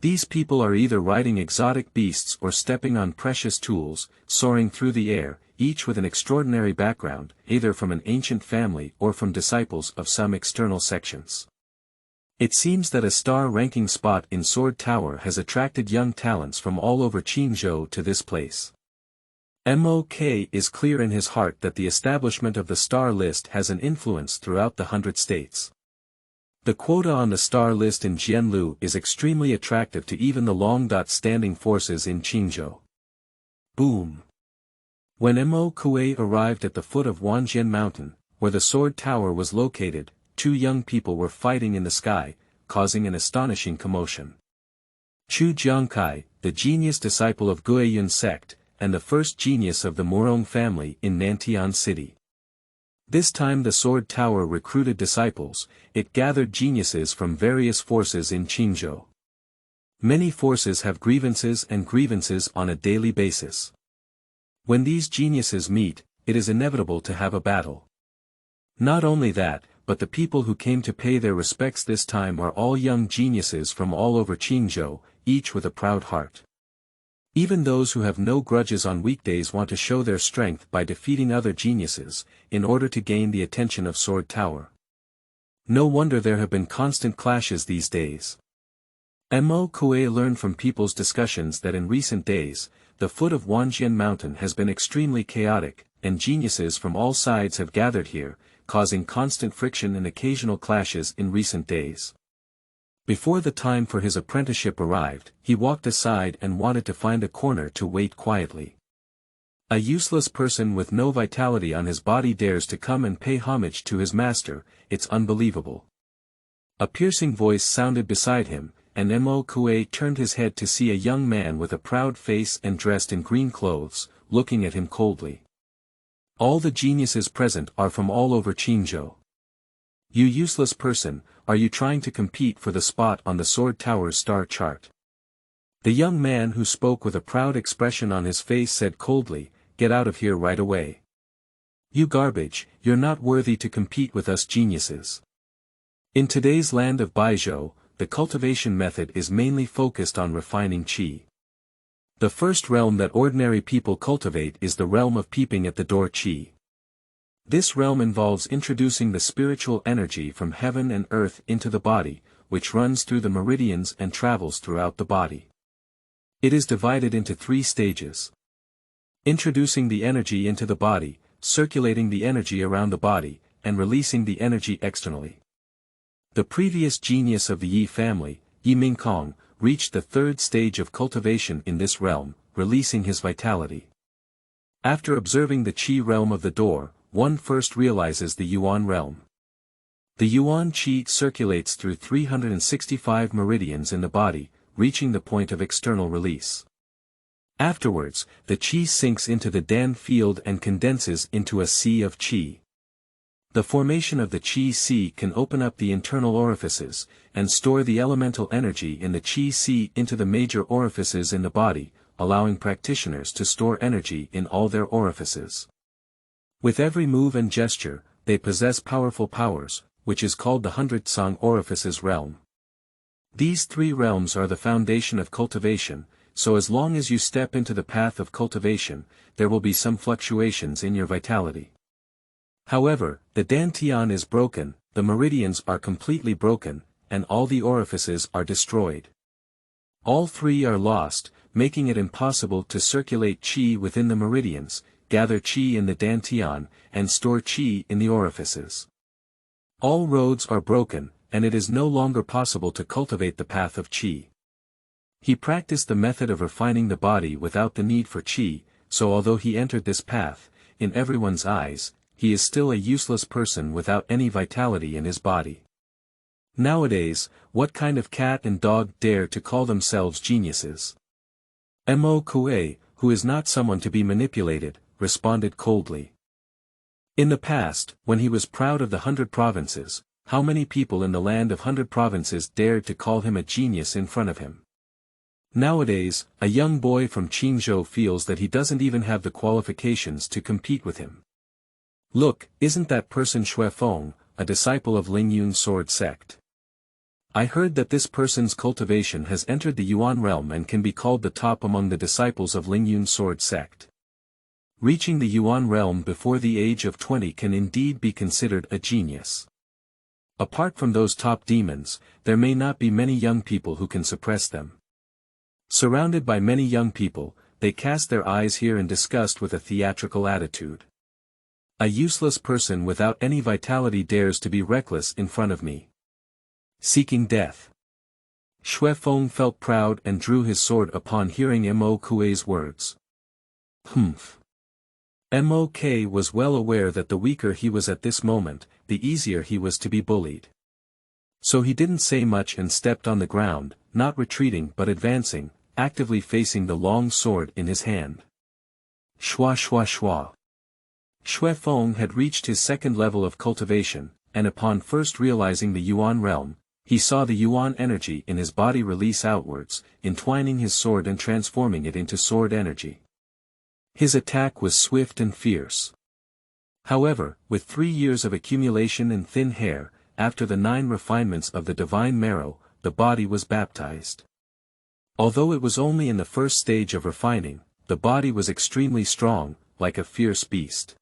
These people are either riding exotic beasts or stepping on precious tools, soaring through the air, each with an extraordinary background, either from an ancient family or from disciples of some external sections. It seems that a star-ranking spot in Sword Tower has attracted young talents from all over Qingzhou to this place. Mo Kue is clear in his heart that the establishment of the star list has an influence throughout the 100 states. The quota on the star list in Jianlu is extremely attractive to even the long-standing forces in Qingzhou. Boom! When Mo Kue arrived at the foot of Wanjian Mountain, where the Sword Tower was located, two young people were fighting in the sky, causing an astonishing commotion. Chu Jiangkai, the genius disciple of Guiyun sect, and the first genius of the Murong family in Nantian City. This time the Sword Tower recruited disciples, it gathered geniuses from various forces in Qingzhou. Many forces have grievances on a daily basis. When these geniuses meet, it is inevitable to have a battle. Not only that, but the people who came to pay their respects this time are all young geniuses from all over Qingzhou, each with a proud heart. Even those who have no grudges on weekdays want to show their strength by defeating other geniuses, in order to gain the attention of Sword Tower. No wonder there have been constant clashes these days. Mo Kue learned from people's discussions that in recent days, the foot of Wanjian Mountain has been extremely chaotic, and geniuses from all sides have gathered here, causing constant friction and occasional clashes in recent days. Before the time for his apprenticeship arrived, he walked aside and wanted to find a corner to wait quietly. A useless person with no vitality on his body dares to come and pay homage to his master, it's unbelievable. A piercing voice sounded beside him, and Mo Kue turned his head to see a young man with a proud face and dressed in green clothes, looking at him coldly. All the geniuses present are from all over Qingzhou. You useless person, are you trying to compete for the spot on the Sword Tower's star chart? The young man who spoke with a proud expression on his face said coldly, "Get out of here right away. You garbage, you're not worthy to compete with us geniuses." In today's land of Baizhou, the cultivation method is mainly focused on refining qi. The first realm that ordinary people cultivate is the realm of peeping at the door qi. This realm involves introducing the spiritual energy from heaven and earth into the body, which runs through the meridians and travels throughout the body. It is divided into 3 stages. Introducing the energy into the body, circulating the energy around the body, and releasing the energy externally. The previous genius of the Yi family, Yi Mingkong, reached the 3rd stage of cultivation in this realm, releasing his vitality. After observing the qi realm of the door, one first realizes the Yuan realm. The Yuan qi circulates through 365 meridians in the body, reaching the point of external release. Afterwards, the qi sinks into the Dan field and condenses into a sea of qi. The formation of the qi sea can open up the internal orifices, and store the elemental energy in the qi sea into the major orifices in the body, allowing practitioners to store energy in all their orifices. With every move and gesture, they possess powerful powers, which is called the 100-song orifices realm. These 3 realms are the foundation of cultivation, so as long as you step into the path of cultivation, there will be some fluctuations in your vitality. However, the Dantian is broken, the meridians are completely broken, and all the orifices are destroyed. All 3 are lost, making it impossible to circulate qi within the meridians, gather qi in the Dantian, and store qi in the orifices. All roads are broken, and it is no longer possible to cultivate the path of qi. He practiced the method of refining the body without the need for qi, so although he entered this path, in everyone's eyes, he is still a useless person without any vitality in his body. Nowadays, what kind of cat and dog dare to call themselves geniuses? Mo Kue, who is not someone to be manipulated, responded coldly. In the past, when he was proud of the 100 provinces, how many people in the land of 100 provinces dared to call him a genius in front of him? Nowadays, a young boy from Qingzhou feels that he doesn't even have the qualifications to compete with him. Look, isn't that person Xuefeng, a disciple of Lingyun's sword sect? I heard that this person's cultivation has entered the Yuan realm and can be called the top among the disciples of Lingyun's sword sect. Reaching the Yuan realm before the age of 20 can indeed be considered a genius. Apart from those top demons, there may not be many young people who can suppress them. Surrounded by many young people, they cast their eyes here in disgust with a theatrical attitude. A useless person without any vitality dares to be reckless in front of me. Seeking death. Xuefeng felt proud and drew his sword upon hearing Mo Kue's words. Humph. Mo was well aware that the weaker he was at this moment, the easier he was to be bullied. So he didn't say much and stepped on the ground, not retreating but advancing, actively facing the long sword in his hand. Shua shua shua. Xuefeng had reached his 2nd level of cultivation, and upon first realizing the Yuan realm, he saw the Yuan energy in his body release outwards, entwining his sword and transforming it into sword energy. His attack was swift and fierce. However, with 3 years of accumulation and thin hair, after the 9 refinements of the divine marrow, the body was baptized. Although it was only in the first stage of refining, the body was extremely strong, like a fierce beast.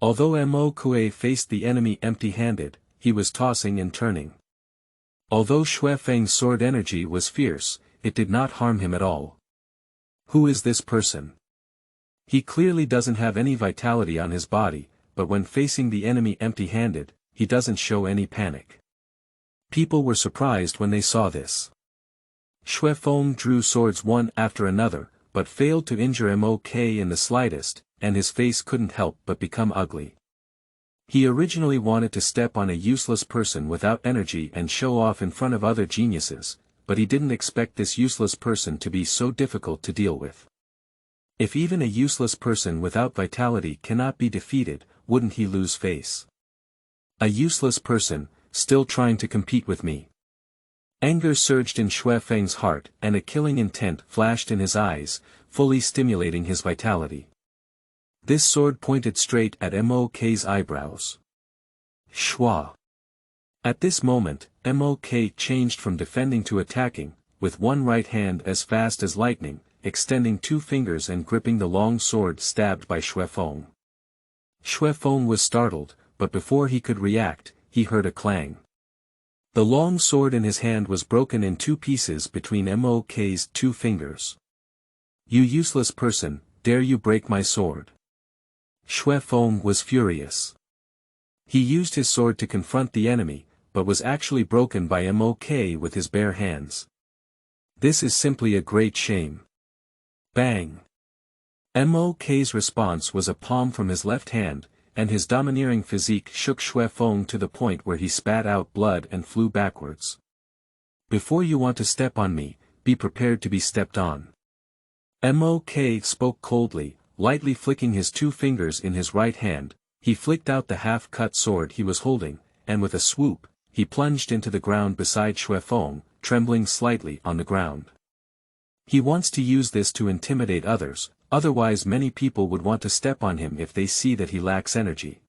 Although Mo Kue faced the enemy empty-handed, he was tossing and turning. Although Xue Feng's sword energy was fierce, it did not harm him at all. Who is this person? He clearly doesn't have any vitality on his body, but when facing the enemy empty-handed, he doesn't show any panic. People were surprised when they saw this. Xue Feng drew swords one after another, but failed to injure Mok in the slightest, and his face couldn't help but become ugly. He originally wanted to step on a useless person without energy and show off in front of other geniuses, but he didn't expect this useless person to be so difficult to deal with. If even a useless person without vitality cannot be defeated, wouldn't he lose face? A useless person, still trying to compete with me. Anger surged in Xue Feng's heart and a killing intent flashed in his eyes, fully stimulating his vitality. This sword pointed straight at Mok's eyebrows. Shua. At this moment, Mok changed from defending to attacking, with one right hand as fast as lightning, extending two fingers and gripping the long sword stabbed by Xue Feng. Xue Feng was startled, but before he could react, he heard a clang. The long sword in his hand was broken in two pieces between Mok's two fingers. You useless person, dare you break my sword? Xue Feng was furious. He used his sword to confront the enemy, but was actually broken by Mok with his bare hands. This is simply a great shame. Bang! Mok's response was a palm from his left hand, and his domineering physique shook Xue Feng to the point where he spat out blood and flew backwards. Before you want to step on me, be prepared to be stepped on. Mok spoke coldly, lightly flicking his two fingers in his right hand. He flicked out the half-cut sword he was holding, and with a swoop, he plunged into the ground beside Xue Feng, trembling slightly on the ground. He wants to use this to intimidate others, otherwise many people would want to step on him if they see that he lacks energy.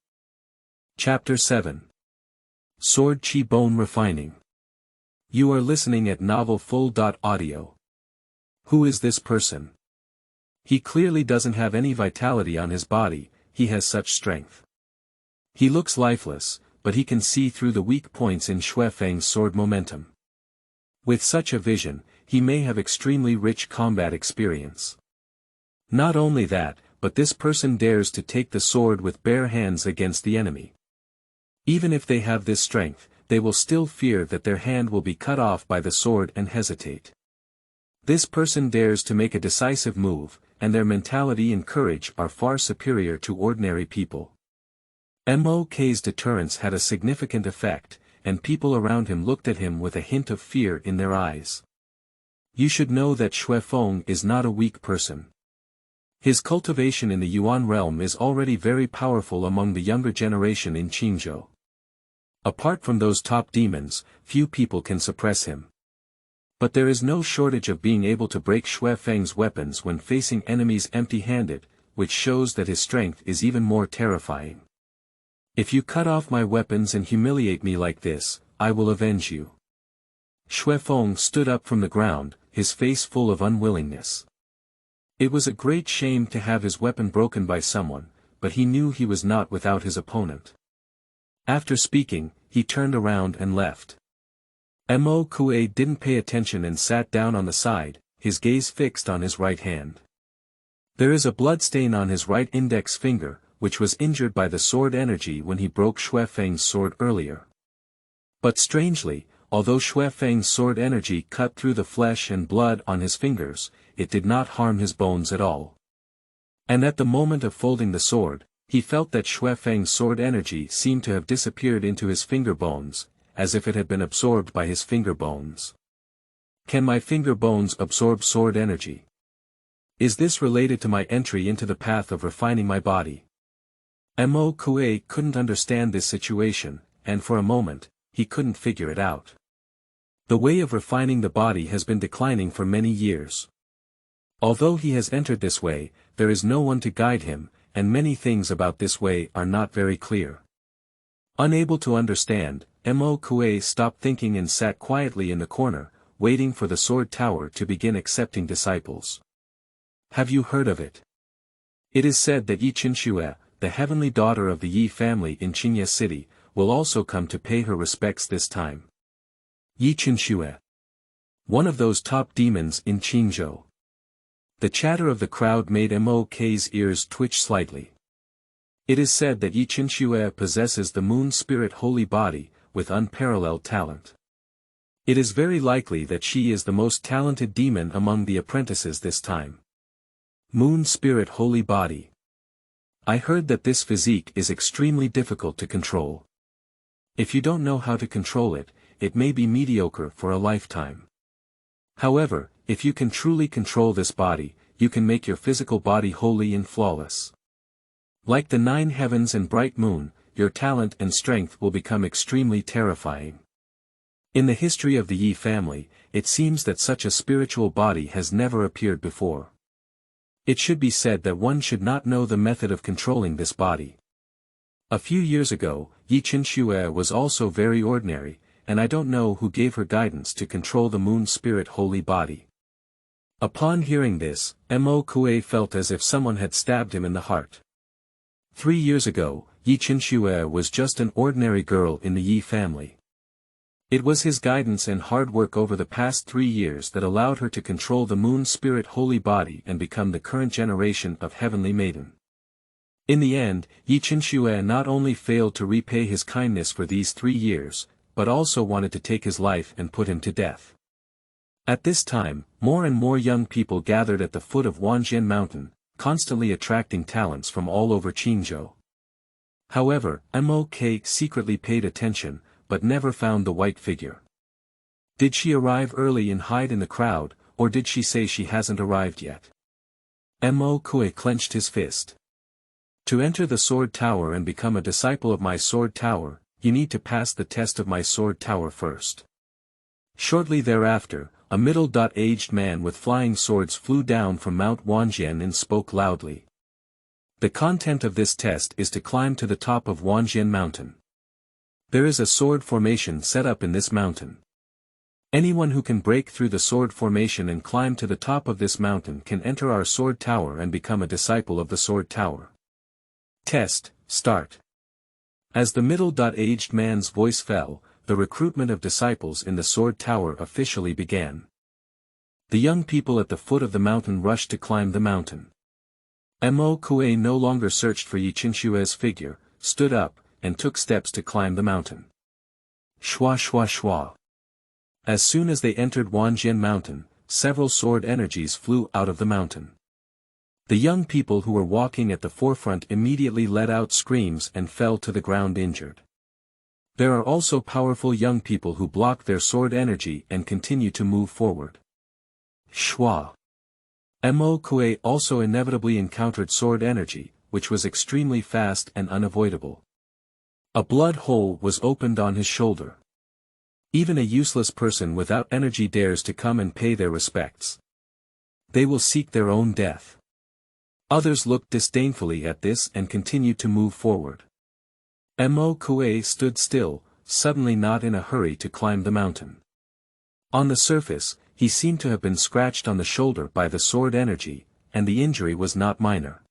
Chapter 7. Sword Qi Bone Refining. You are listening at novelfull.audio. Who is this person? He clearly doesn't have any vitality on his body, he has such strength. He looks lifeless, but he can see through the weak points in Xue Feng's sword momentum. With such a vision, he may have extremely rich combat experience. Not only that, but this person dares to take the sword with bare hands against the enemy. Even if they have this strength, they will still fear that their hand will be cut off by the sword and hesitate. This person dares to make a decisive move, and their mentality and courage are far superior to ordinary people. Mok's deterrence had a significant effect, and people around him looked at him with a hint of fear in their eyes. You should know that Xue Feng is not a weak person. His cultivation in the Yuan realm is already very powerful among the younger generation in Qingzhou. Apart from those top demons, few people can suppress him. But there is no shortage of being able to break Xue Feng's weapons when facing enemies empty-handed, which shows that his strength is even more terrifying. If you cut off my weapons and humiliate me like this, I will avenge you. Xue Feng stood up from the ground, his face full of unwillingness. It was a great shame to have his weapon broken by someone, but he knew he was not without his opponent. After speaking, he turned around and left. Mo Kue didn't pay attention and sat down on the side, his gaze fixed on his right hand. There is a blood stain on his right index finger, which was injured by the sword energy when he broke Xue Feng's sword earlier. But strangely, although Xue Feng's sword energy cut through the flesh and blood on his fingers, it did not harm his bones at all. And at the moment of folding the sword, he felt that Xue Feng's sword energy seemed to have disappeared into his finger bones, as if it had been absorbed by his finger bones. Can my finger bones absorb sword energy? Is this related to my entry into the path of refining my body? Mo Kue couldn't understand this situation, and for a moment, he couldn't figure it out. The way of refining the body has been declining for many years. Although he has entered this way, there is no one to guide him, and many things about this way are not very clear. Unable to understand, Mo Kue stopped thinking and sat quietly in the corner, waiting for the sword tower to begin accepting disciples. Have you heard of it? It is said that Yi Qinxue, the heavenly daughter of the Yi family in Qinye City, will also come to pay her respects this time. Yi Qinxue, one of those top demons in Qingzhou. The chatter of the crowd made Mok's ears twitch slightly. It is said that Yi Qinxue possesses the moon spirit holy body, with unparalleled talent. It is very likely that she is the most talented demon among the apprentices this time. Moon spirit holy body. I heard that this physique is extremely difficult to control. If you don't know how to control it, it may be mediocre for a lifetime. However, if you can truly control this body, you can make your physical body holy and flawless. Like the 9 heavens and bright moon, your talent and strength will become extremely terrifying. In the history of the Yi family, it seems that such a spiritual body has never appeared before. It should be said that one should not know the method of controlling this body. A few years ago, Yi Qinxue was also very ordinary, and I don't know who gave her guidance to control the moon spirit holy body. Upon hearing this, Mo felt as if someone had stabbed him in the heart. 3 years ago, Yi Qinxue was just an ordinary girl in the Yi family. It was his guidance and hard work over the past 3 years that allowed her to control the moon spirit holy body and become the current generation of heavenly maiden. In the end, Yi Qinxue not only failed to repay his kindness for these 3 years, but also wanted to take his life and put him to death. At this time, more and more young people gathered at the foot of Wanjian Mountain, constantly attracting talents from all over Qingzhou. However, Mok secretly paid attention, but never found the white figure. Did she arrive early and hide in the crowd, or did she say she hasn't arrived yet? Mok clenched his fist. To enter the sword tower and become a disciple of my sword tower, you need to pass the test of my sword tower first. Shortly thereafter, a middle-aged man with flying swords flew down from Mount Wanjian and spoke loudly. The content of this test is to climb to the top of Wanjian Mountain. There is a sword formation set up in this mountain. Anyone who can break through the sword formation and climb to the top of this mountain can enter our sword tower and become a disciple of the sword tower. Test, start. As the middle-aged man's voice fell, the recruitment of disciples in the sword tower officially began. The young people at the foot of the mountain rushed to climb the mountain. Mok no longer searched for Yi Qinxue's figure, stood up, and took steps to climb the mountain. Shwa shwa shwa. As soon as they entered Wanjian Mountain, several sword energies flew out of the mountain. The young people who were walking at the forefront immediately let out screams and fell to the ground injured. There are also powerful young people who block their sword energy and continue to move forward. Shwa. Mok also inevitably encountered sword energy, which was extremely fast and unavoidable. A blood hole was opened on his shoulder. Even a useless person without energy dares to come and pay their respects. They will seek their own death. Others looked disdainfully at this and continued to move forward. Mok stood still, suddenly not in a hurry to climb the mountain. On the surface, he seemed to have been scratched on the shoulder by the sword energy, and the injury was not minor.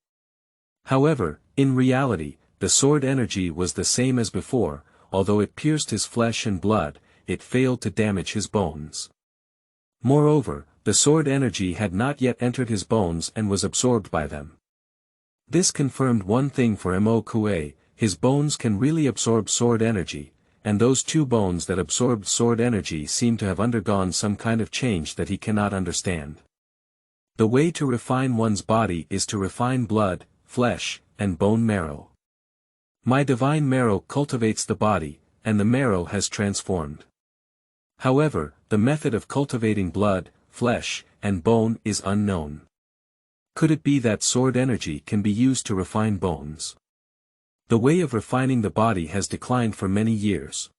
However, in reality, the sword energy was the same as before, although it pierced his flesh and blood, it failed to damage his bones. Moreover, the sword energy had not yet entered his bones and was absorbed by them. This confirmed one thing for Mok: his bones can really absorb sword energy, and those 2 bones that absorbed sword energy seem to have undergone some kind of change that he cannot understand. The way to refine one's body is to refine blood, flesh, and bone marrow. My divine marrow cultivates the body, and the marrow has transformed. However, the method of cultivating blood, flesh, and bone is unknown. Could it be that sword energy can be used to refine bones? The way of refining the body has declined for many years.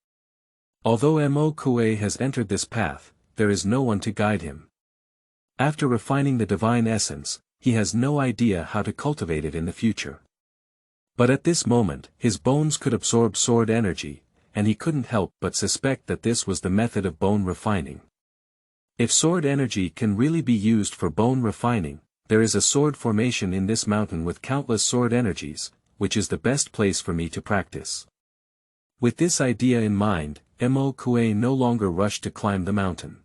Although Mok has entered this path, there is no one to guide him. After refining the divine essence, he has no idea how to cultivate it in the future. But at this moment, his bones could absorb sword energy, and he couldn't help but suspect that this was the method of bone refining. If sword energy can really be used for bone refining, there is a sword formation in this mountain with countless sword energies, which is the best place for me to practice. With this idea in mind, Mo-Kuei no longer rushed to climb the mountain.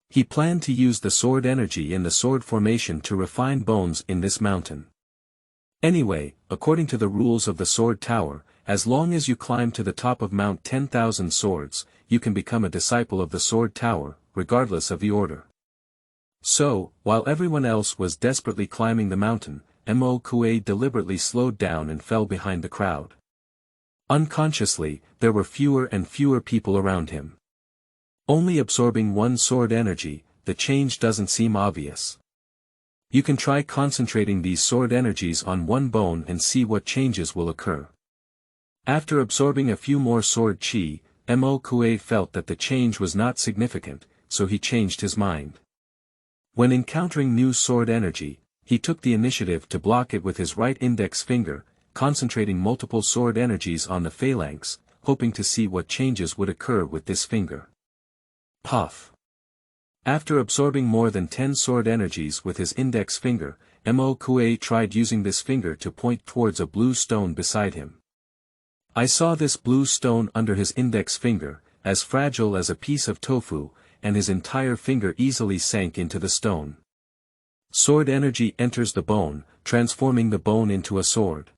He planned to use the sword energy in the sword formation to refine bones in this mountain. Anyway, according to the rules of the sword tower, as long as you climb to the top of Mount 10,000 Swords, you can become a disciple of the sword tower, regardless of the order. So, while everyone else was desperately climbing the mountain, Mo-Kuei deliberately slowed down and fell behind the crowd. Unconsciously, there were fewer and fewer people around him. Only absorbing one sword energy, the change doesn't seem obvious. You can try concentrating these sword energies on one bone and see what changes will occur. After absorbing a few more sword chi, Mo-Kuei felt that the change was not significant, so he changed his mind. When encountering new sword energy, he took the initiative to block it with his right index finger, concentrating multiple sword energies on the phalanx, hoping to see what changes would occur with this finger. Puff. After absorbing more than 10 sword energies with his index finger, Mo-Kuei tried using this finger to point towards a blue stone beside him. I saw this blue stone under his index finger, as fragile as a piece of tofu, and his entire finger easily sank into the stone. Sword energy enters the bone, transforming the bone into a sword.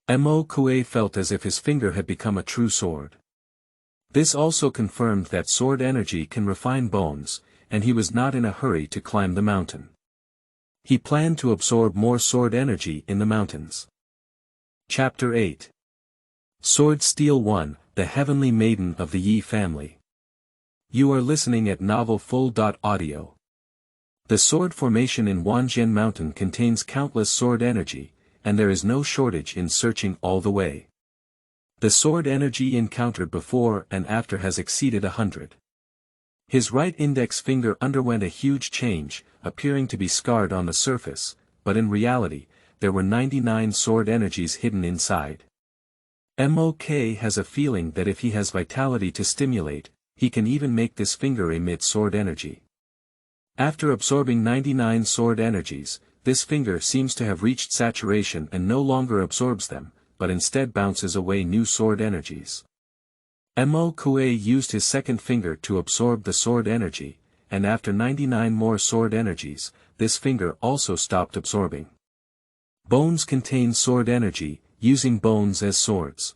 Mo-Kuei felt as if his finger had become a true sword. This also confirmed that sword energy can refine bones, and he was not in a hurry to climb the mountain. He planned to absorb more sword energy in the mountains. Chapter 8. Sword Stele 1, the Heavenly Maiden of the Yi family. You are listening at novelfull.audio. The sword formation in Wanjian Mountain contains countless sword energy, and there is no shortage in searching all the way. The sword energy encountered before and after has exceeded 100. His right index finger underwent a huge change, appearing to be scarred on the surface, but in reality, there were 99 sword energies hidden inside. Mo-Kuei has a feeling that if he has vitality to stimulate, he can even make this finger emit sword energy. After absorbing 99 sword energies, this finger seems to have reached saturation and no longer absorbs them, but instead bounces away new sword energies. Mo-Kuei used his second finger to absorb the sword energy, and after 99 more sword energies, this finger also stopped absorbing. Bones contain sword energy, using bones as swords.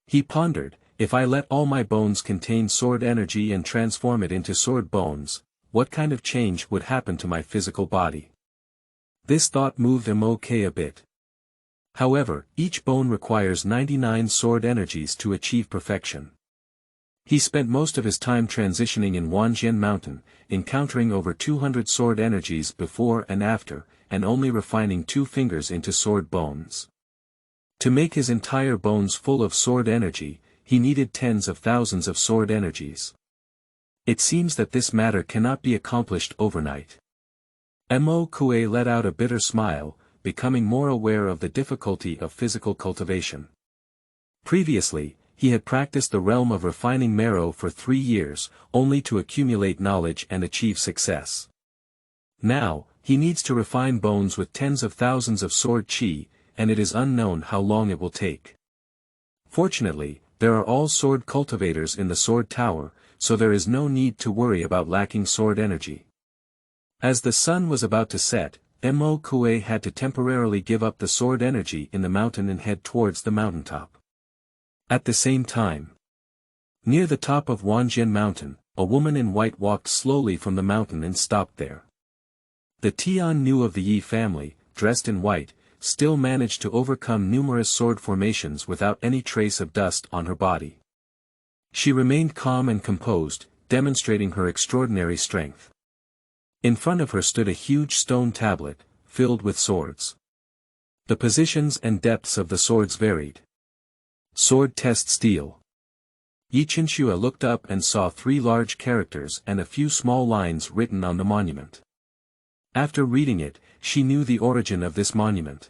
He pondered, if I let all my bones contain sword energy and transform it into sword bones, what kind of change would happen to my physical body? This thought moved Mo-Kuei a bit. However, each bone requires 99 sword energies to achieve perfection. He spent most of his time transitioning in Wanjian Mountain, encountering over 200 sword energies before and after, and only refining 2 fingers into sword bones. To make his entire bones full of sword energy, he needed tens of thousands of sword energies. It seems that this matter cannot be accomplished overnight. Mo-Kuei let out a bitter smile, becoming more aware of the difficulty of physical cultivation. Previously, he had practiced the realm of refining Marrow for 3 years, only to accumulate knowledge and achieve success. Now, he needs to refine bones with tens of thousands of sword chi, and it is unknown how long it will take. Fortunately, there are all sword cultivators in the sword tower, so there is no need to worry about lacking sword energy. As the sun was about to set, Mo-Kuei had to temporarily give up the sword energy in the mountain and head towards the mountaintop. At the same time, near the top of Wanjian Mountain, a woman in white walked slowly from the mountain and stopped there. The Tian Nu of the Yi family, dressed in white, still managed to overcome numerous sword formations without any trace of dust on her body. She remained calm and composed, demonstrating her extraordinary strength. In front of her stood a huge stone tablet, filled with swords. The positions and depths of the swords varied. Sword Test Stele. Yi Chinshua looked up and saw 3 large characters and a few small lines written on the monument. After reading it, she knew the origin of this monument.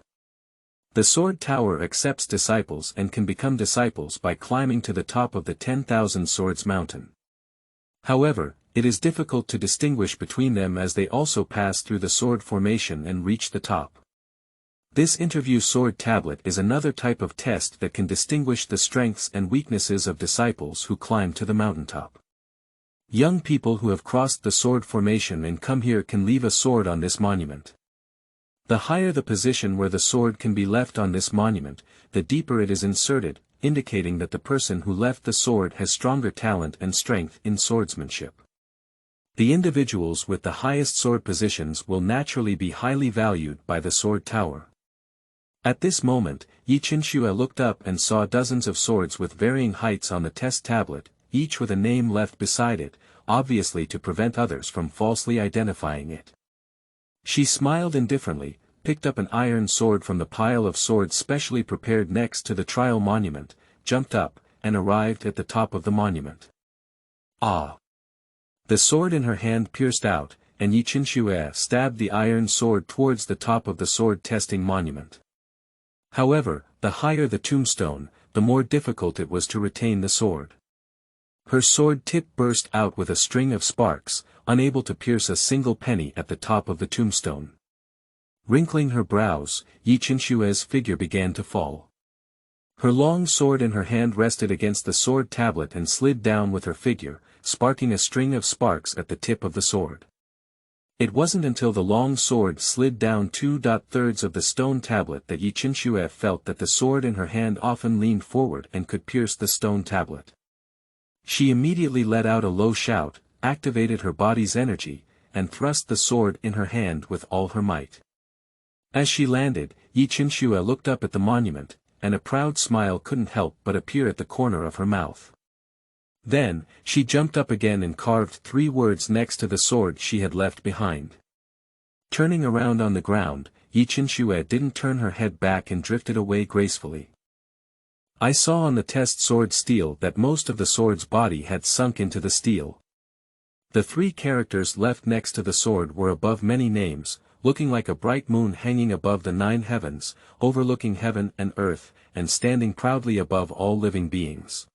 The sword tower accepts disciples and can become disciples by climbing to the top of the 10,000 Swords mountain. However, it is difficult to distinguish between them as they also pass through the sword formation and reach the top. This interview sword tablet is another type of test that can distinguish the strengths and weaknesses of disciples who climb to the mountaintop. Young people who have crossed the sword formation and come here can leave a sword on this monument. The higher the position where the sword can be left on this monument, the deeper it is inserted, indicating that the person who left the sword has stronger talent and strength in swordsmanship. The individuals with the highest sword positions will naturally be highly valued by the sword tower. At this moment, Yi Qinxue looked up and saw dozens of swords with varying heights on the test tablet, each with a name left beside it, obviously to prevent others from falsely identifying it. She smiled indifferently, picked up an iron sword from the pile of swords specially prepared next to the trial monument, jumped up, and arrived at the top of the monument. Ah! The sword in her hand pierced out, and Yi Qinxue stabbed the iron sword towards the top of the sword-testing monument. However, the higher the tombstone, the more difficult it was to retain the sword. Her sword tip burst out with a string of sparks, unable to pierce a single penny at the top of the tombstone. Wrinkling her brows, Yi Qinxue's figure began to fall. Her long sword in her hand rested against the sword tablet and slid down with her figure, sparking a string of sparks at the tip of the sword. It wasn't until the long sword slid down 2/3 of the stone tablet that Yi Qinxue felt that the sword in her hand often leaned forward and could pierce the stone tablet. She immediately let out a low shout, activated her body's energy, and thrust the sword in her hand with all her might. As she landed, Yi Qinxue looked up at the monument, and a proud smile couldn't help but appear at the corner of her mouth. Then, she jumped up again and carved 3 words next to the sword she had left behind. Turning around on the ground, Yi Qinxue didn't turn her head back and drifted away gracefully. I saw on the test sword steel that most of the sword's body had sunk into the steel. The 3 characters left next to the sword were above many names, looking like a bright moon hanging above the 9 heavens, overlooking heaven and earth, and standing proudly above all living beings.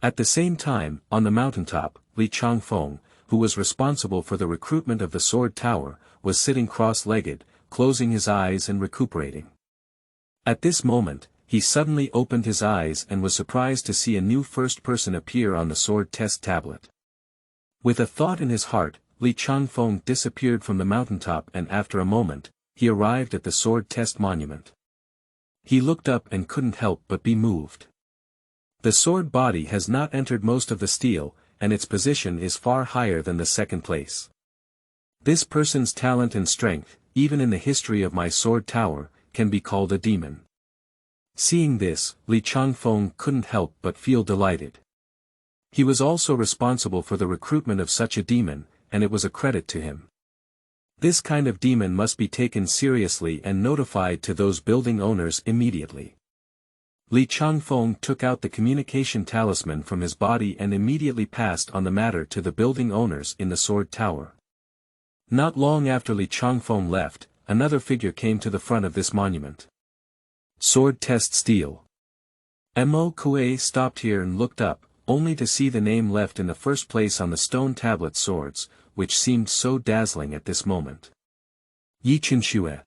At the same time, on the mountaintop, Li Changfeng, who was responsible for the recruitment of the sword tower, was sitting cross-legged, closing his eyes and recuperating. At this moment, he suddenly opened his eyes and was surprised to see a new first person appear on the sword test tablet. With a thought in his heart, Li Changfeng disappeared from the mountaintop and after a moment, he arrived at the sword test monument. He looked up and couldn't help but be moved. The sword body has not entered most of the steel, and its position is far higher than the second place. This person's talent and strength, even in the history of my sword tower, can be called a demon. Seeing this, Li Changfeng couldn't help but feel delighted. He was also responsible for the recruitment of such a demon, and it was a credit to him. This kind of demon must be taken seriously and notified to those building owners immediately. Li Changfeng took out the communication talisman from his body and immediately passed on the matter to the building owners in the sword tower. Not long after Li Changfeng left, another figure came to the front of this monument. Sword test steel. Mo Kue stopped here and looked up, only to see the name left in the first place on the stone tablet swords, which seemed so dazzling at this moment. Yi Qinxue.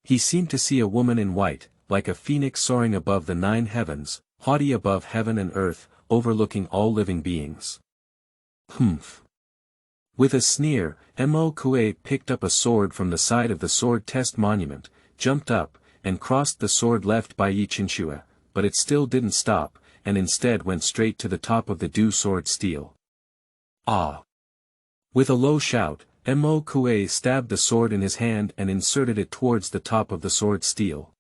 He seemed to see a woman in white, like a phoenix soaring above the 9 heavens, haughty above heaven and earth, overlooking all living beings. Humph. With a sneer, Mo Kue picked up a sword from the side of the sword test monument, jumped up, and crossed the sword left by Yi Qinxue, but it still didn't stop, and instead went straight to the top of the Du sword steel. Ah! With a low shout, Mo Kue stabbed the sword in his hand and inserted it towards the top of the sword steel.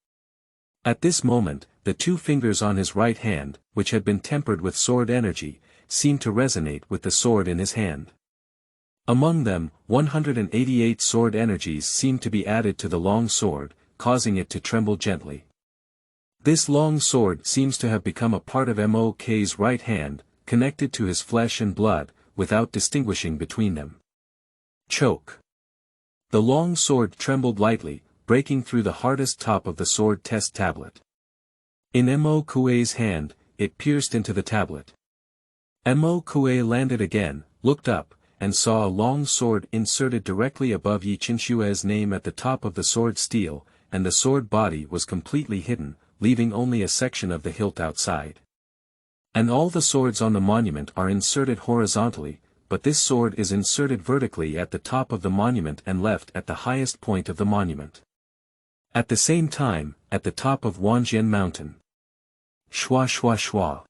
At this moment, the 2 fingers on his right hand, which had been tempered with sword energy, seemed to resonate with the sword in his hand. Among them, 188 sword energies seemed to be added to the long sword, causing it to tremble gently. This long sword seems to have become a part of Mo Kue's right hand, connected to his flesh and blood, without distinguishing between them. Choke. The long sword trembled lightly, breaking through the hardest top of the sword test tablet. In Mo Kue's hand, it pierced into the tablet. Mo Kue landed again, looked up, and saw a long sword inserted directly above Yi Qinshue's name at the top of the sword stele, and the sword body was completely hidden, leaving only a section of the hilt outside. And all the swords on the monument are inserted horizontally, but this sword is inserted vertically at the top of the monument and left at the highest point of the monument. At the same time, at the top of Wanjian Mountain. Shua shua shua.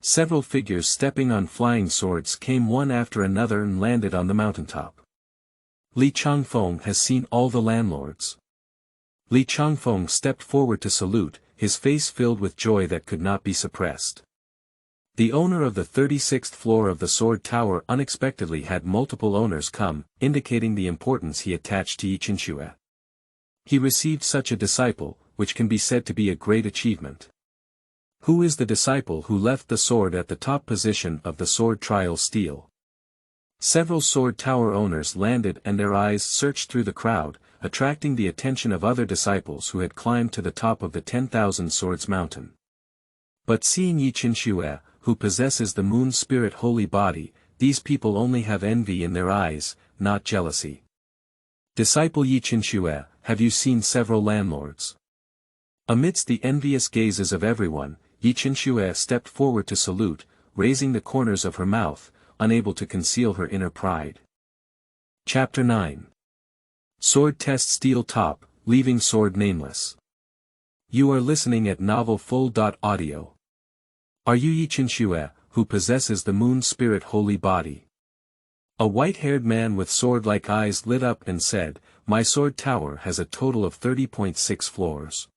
Several figures stepping on flying swords came one after another and landed on the mountaintop. Li Changfeng has seen all the landlords. Li Changfeng stepped forward to salute, his face filled with joy that could not be suppressed. The owner of the 36th floor of the Sword Tower unexpectedly had multiple owners come, indicating the importance he attached to Yi Qinshui. He received such a disciple, which can be said to be a great achievement. Who is the disciple who left the sword at the top position of the sword trial stele? Several Sword Tower owners landed and their eyes searched through the crowd, attracting the attention of other disciples who had climbed to the top of the 10,000 Swords Mountain. But seeing Yi Qinshui, who possesses the moon spirit holy body, these people only have envy in their eyes, not jealousy. Disciple Yi Qinshui, have you seen several landlords? Amidst the envious gazes of everyone, Yi Qinshui stepped forward to salute, raising the corners of her mouth, unable to conceal her inner pride. Chapter 9. Sword Test Stele Top, Leaving Sword Nameless. You are listening at novelfull.audio. Are you Yi Qinshui, who possesses the moon spirit holy body? A white-haired man with sword-like eyes lit up and said, My sword tower has a total of 30.6 floors.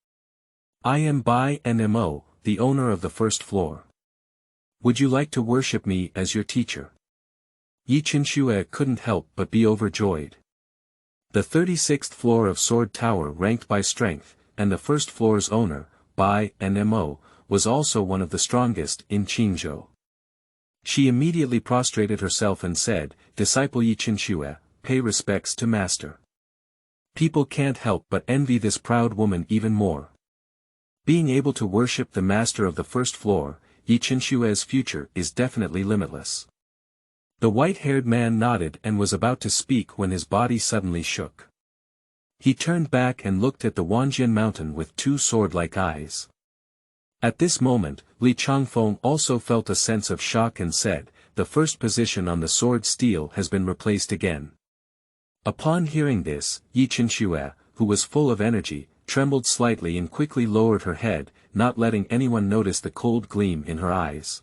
I am Bai Nmo, the owner of the first floor. Would you like to worship me as your teacher? Yi Qinshui couldn't help but be overjoyed. The 36th floor of Sword Tower ranked by strength, and the first floor's owner, Bai Nmo, was also one of the strongest in Qingzhou. She immediately prostrated herself and said, Disciple Yi Qinshui, pay respects to master. People can't help but envy this proud woman even more. Being able to worship the master of the first floor, Yi Qinshui's future is definitely limitless. The white-haired man nodded and was about to speak when his body suddenly shook. He turned back and looked at the Wanjian mountain with two sword-like eyes. At this moment, Li Changfeng also felt a sense of shock and said, The first position on the sword stele has been replaced again. Upon hearing this, Yi Qinshui, who was full of energy, trembled slightly and quickly lowered her head, not letting anyone notice the cold gleam in her eyes.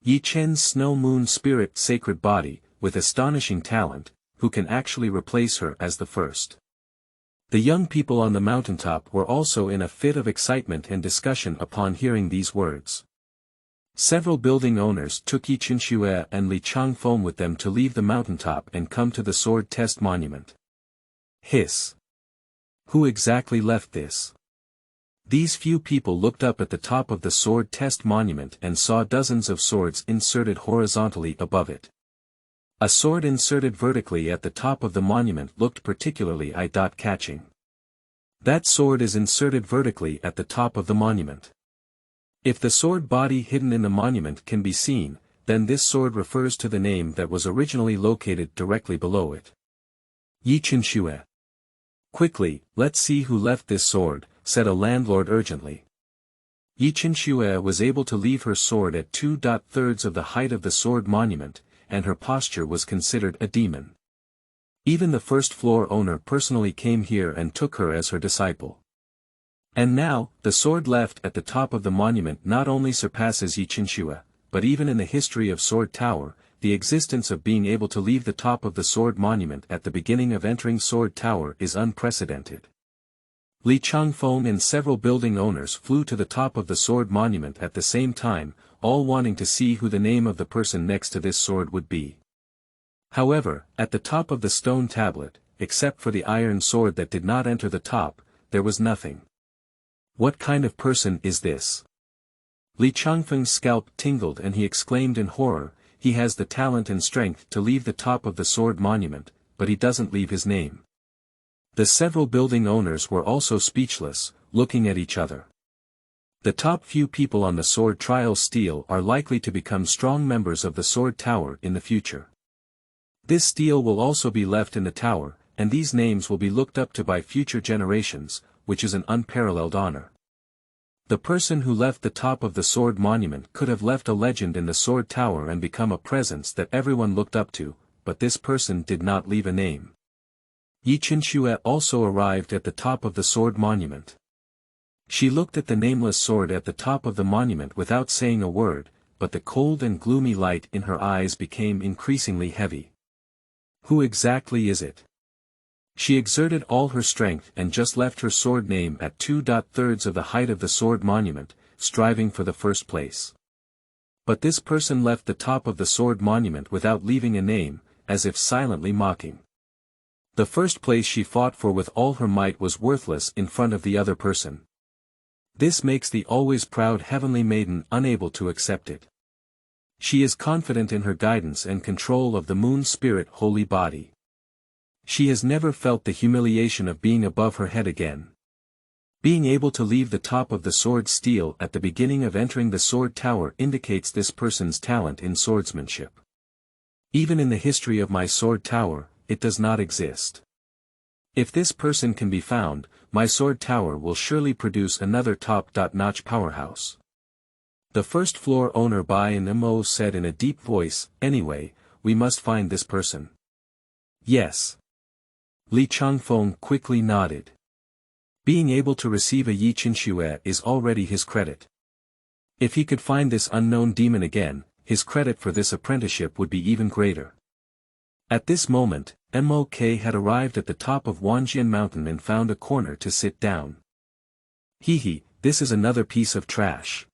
Yi Chen's snow moon spirit sacred body, with astonishing talent, who can actually replace her as the first. The young people on the mountaintop were also in a fit of excitement and discussion upon hearing these words. Several building owners took Yi Qinshui and Li Changfeng with them to leave the mountaintop and come to the sword test monument. Hiss. Who exactly left this? These few people looked up at the top of the sword test monument and saw dozens of swords inserted horizontally above it. A sword inserted vertically at the top of the monument looked particularly eye-catching. That sword is inserted vertically at the top of the monument. If the sword body hidden in the monument can be seen, then this sword refers to the name that was originally located directly below it. Yi Qinshui. Quickly, let's see who left this sword, said a landlord urgently. Yi Qinshui was able to leave her sword at 2/3 of the height of the sword monument, and her posture was considered a demon. Even the first floor owner personally came here and took her as her disciple. And now, the sword left at the top of the monument not only surpasses Yi Qinshui, but even in the history of Sword Tower, the existence of being able to leave the top of the sword monument at the beginning of entering Sword Tower is unprecedented. Li Changfeng and several building owners flew to the top of the sword monument at the same time, all wanting to see who the name of the person next to this sword would be. However, at the top of the stone tablet, except for the iron sword that did not enter the top, there was nothing. What kind of person is this? Li Changfeng's scalp tingled and he exclaimed in horror, he has the talent and strength to leave the top of the sword monument, but he doesn't leave his name. The several building owners were also speechless, looking at each other. The top few people on the sword trial Stele are likely to become strong members of the sword tower in the future. This Stele will also be left in the tower, and these names will be looked up to by future generations, which is an unparalleled honor. The person who left the top of the sword monument could have left a legend in the sword tower and become a presence that everyone looked up to, but this person did not leave a name. Jiuchongtian also arrived at the top of the sword monument. She looked at the nameless sword at the top of the monument without saying a word, but the cold and gloomy light in her eyes became increasingly heavy. Who exactly is it? She exerted all her strength and just left her sword name at 2/3 of the height of the sword monument, striving for the first place. But this person left the top of the sword monument without leaving a name, as if silently mocking. The first place she fought for with all her might was worthless in front of the other person. This makes the always proud heavenly maiden unable to accept it. She is confident in her guidance and control of the moon spirit holy body. She has never felt the humiliation of being above her head again. Being able to leave the top of the sword Stele at the beginning of entering the sword tower indicates this person's talent in swordsmanship. Even in the history of my sword tower, it does not exist. If this person can be found, my sword tower will surely produce another top-notch powerhouse. The first floor owner Bai and Mo said in a deep voice, anyway, we must find this person. Yes. Li Changfeng quickly nodded. Being able to receive a Jiuchongtian is already his credit. If he could find this unknown demon again, his credit for this apprenticeship would be even greater. At this moment, Mok had arrived at the top of Wanjian Mountain and found a corner to sit down. Hehe, this is another piece of trash.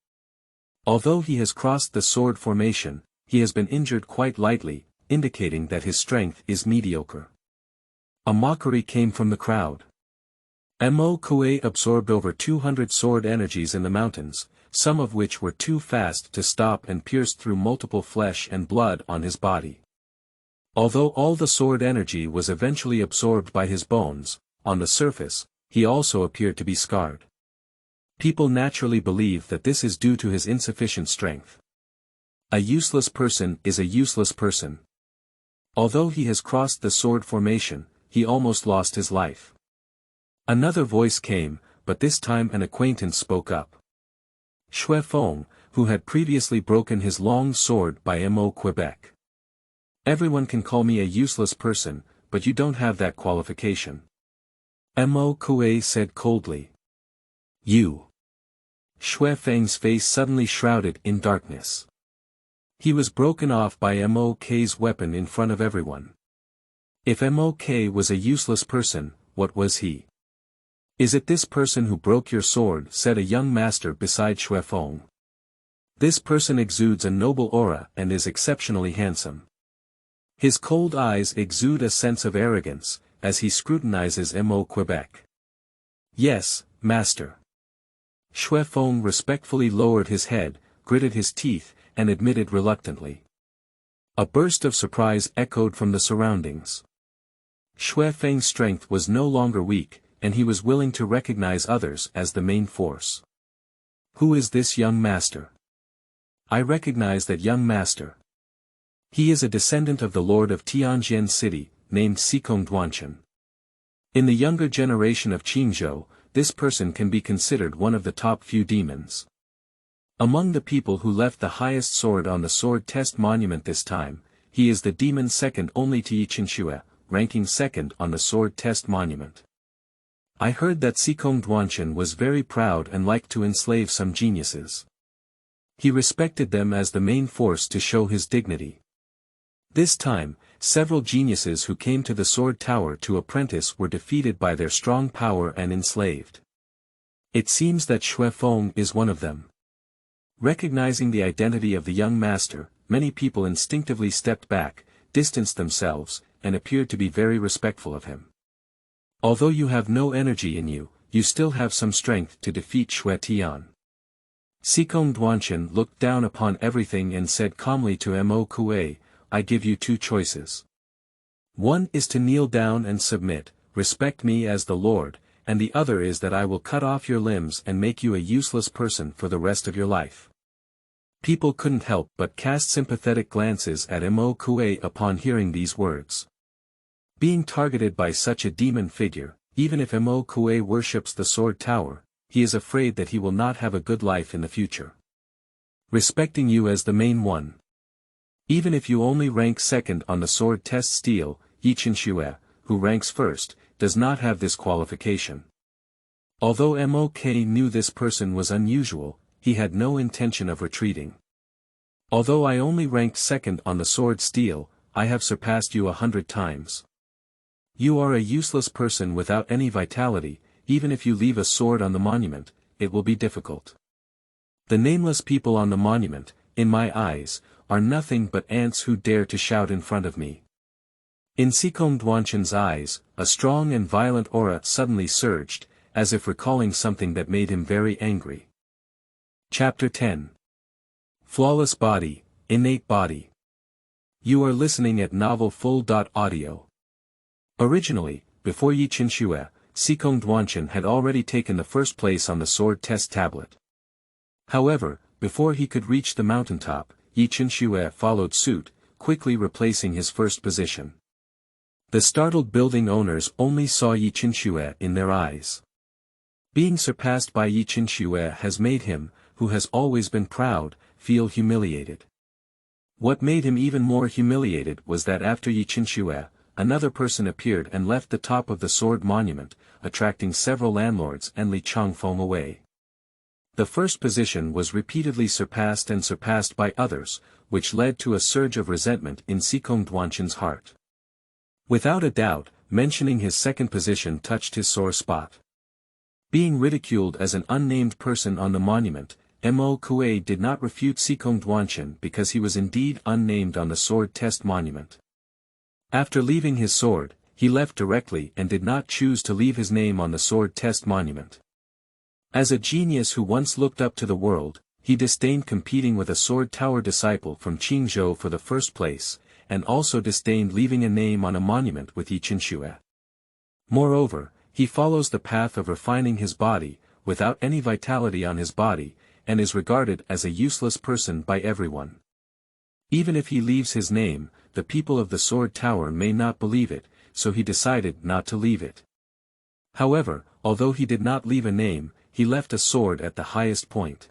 Although he has crossed the sword formation, he has been injured quite lightly, indicating that his strength is mediocre. A mockery came from the crowd. Mok absorbed over 200 sword energies in the mountains, some of which were too fast to stop and pierced through multiple flesh and blood on his body. Although all the sword energy was eventually absorbed by his bones, on the surface, he also appeared to be scarred. People naturally believe that this is due to his insufficient strength. A useless person is a useless person. Although he has crossed the sword formation, he almost lost his life. Another voice came, but this time an acquaintance spoke up. Xue Feng, who had previously broken his long sword by Mo Quebec. Everyone can call me a useless person, but you don't have that qualification. Mo Kue said coldly. You. Xue Feng's face suddenly shrouded in darkness. He was broken off by Mok's weapon in front of everyone. If Mok was a useless person, what was he? Is it this person who broke your sword? Said a young master beside Xue Feng. This person exudes a noble aura and is exceptionally handsome. His cold eyes exude a sense of arrogance, as he scrutinizes Mo Quebec. Yes, master. Xue Feng respectfully lowered his head, gritted his teeth, and admitted reluctantly. A burst of surprise echoed from the surroundings. Xue Feng's strength was no longer weak, and he was willing to recognize others as the main force. Who is this young master? I recognize that young master. He is a descendant of the lord of Tianjin City, named Jiuchongtian. In the younger generation of Qingzhou, this person can be considered one of the top few demons. Among the people who left the highest sword on the sword test monument this time, he is the demon second only to Jiuchongtian, ranking second on the sword test monument. I heard that Jiuchongtian was very proud and liked to enslave some geniuses. He respected them as the main force to show his dignity. This time, several geniuses who came to the sword tower to apprentice were defeated by their strong power and enslaved. It seems that Xue Feng is one of them. Recognizing the identity of the young master, many people instinctively stepped back, distanced themselves, and appeared to be very respectful of him. Although you have no energy in you, you still have some strength to defeat Xue Tian. Jiuchongtian looked down upon everything and said calmly to Mo Kue, I give you two choices. One is to kneel down and submit, respect me as the Lord, and the other is that I will cut off your limbs and make you a useless person for the rest of your life. People couldn't help but cast sympathetic glances at Mo Kue upon hearing these words. Being targeted by such a demon figure, even if Mo Kue worships the sword tower, he is afraid that he will not have a good life in the future. Respecting you as the main one. Even if you only rank second on the sword test Stele, Yichen, who ranks first, does not have this qualification. Although Mok knew this person was unusual, he had no intention of retreating. Although I only ranked second on the sword Stele, I have surpassed you 100 times. You are a useless person without any vitality, even if you leave a sword on the monument, it will be difficult. The nameless people on the monument, in my eyes, are nothing but ants who dare to shout in front of me. In Jiuchongtian's eyes, a strong and violent aura suddenly surged, as if recalling something that made him very angry. Chapter 10. Flawless Body, Innate Body. You are listening at Novel Full.audio. Originally, before Yichen, Jiuchongtian had already taken the first place on the sword test tablet. However, before he could reach the mountaintop, Yichen followed suit, quickly replacing his first position. The startled building owners only saw Yichen in their eyes. Being surpassed by Yichen has made him, who has always been proud, feel humiliated. What made him even more humiliated was that after Yichen, another person appeared and left the top of the sword monument, attracting several landlords and Li Changfeng away. The first position was repeatedly surpassed and surpassed by others, which led to a surge of resentment in Jiuchongtian's heart. Without a doubt, mentioning his second position touched his sore spot. Being ridiculed as an unnamed person on the monument, Mo Kue did not refute Jiuchongtian because he was indeed unnamed on the sword test monument. After leaving his sword, he left directly and did not choose to leave his name on the sword test monument. As a genius who once looked up to the world, he disdained competing with a sword tower disciple from Qingzhou for the first place, and also disdained leaving a name on a monument with Yichen. Moreover, he follows the path of refining his body, without any vitality on his body, and is regarded as a useless person by everyone. Even if he leaves his name, the people of the sword tower may not believe it, so he decided not to leave it. However, although he did not leave a name, he left a sword at the highest point.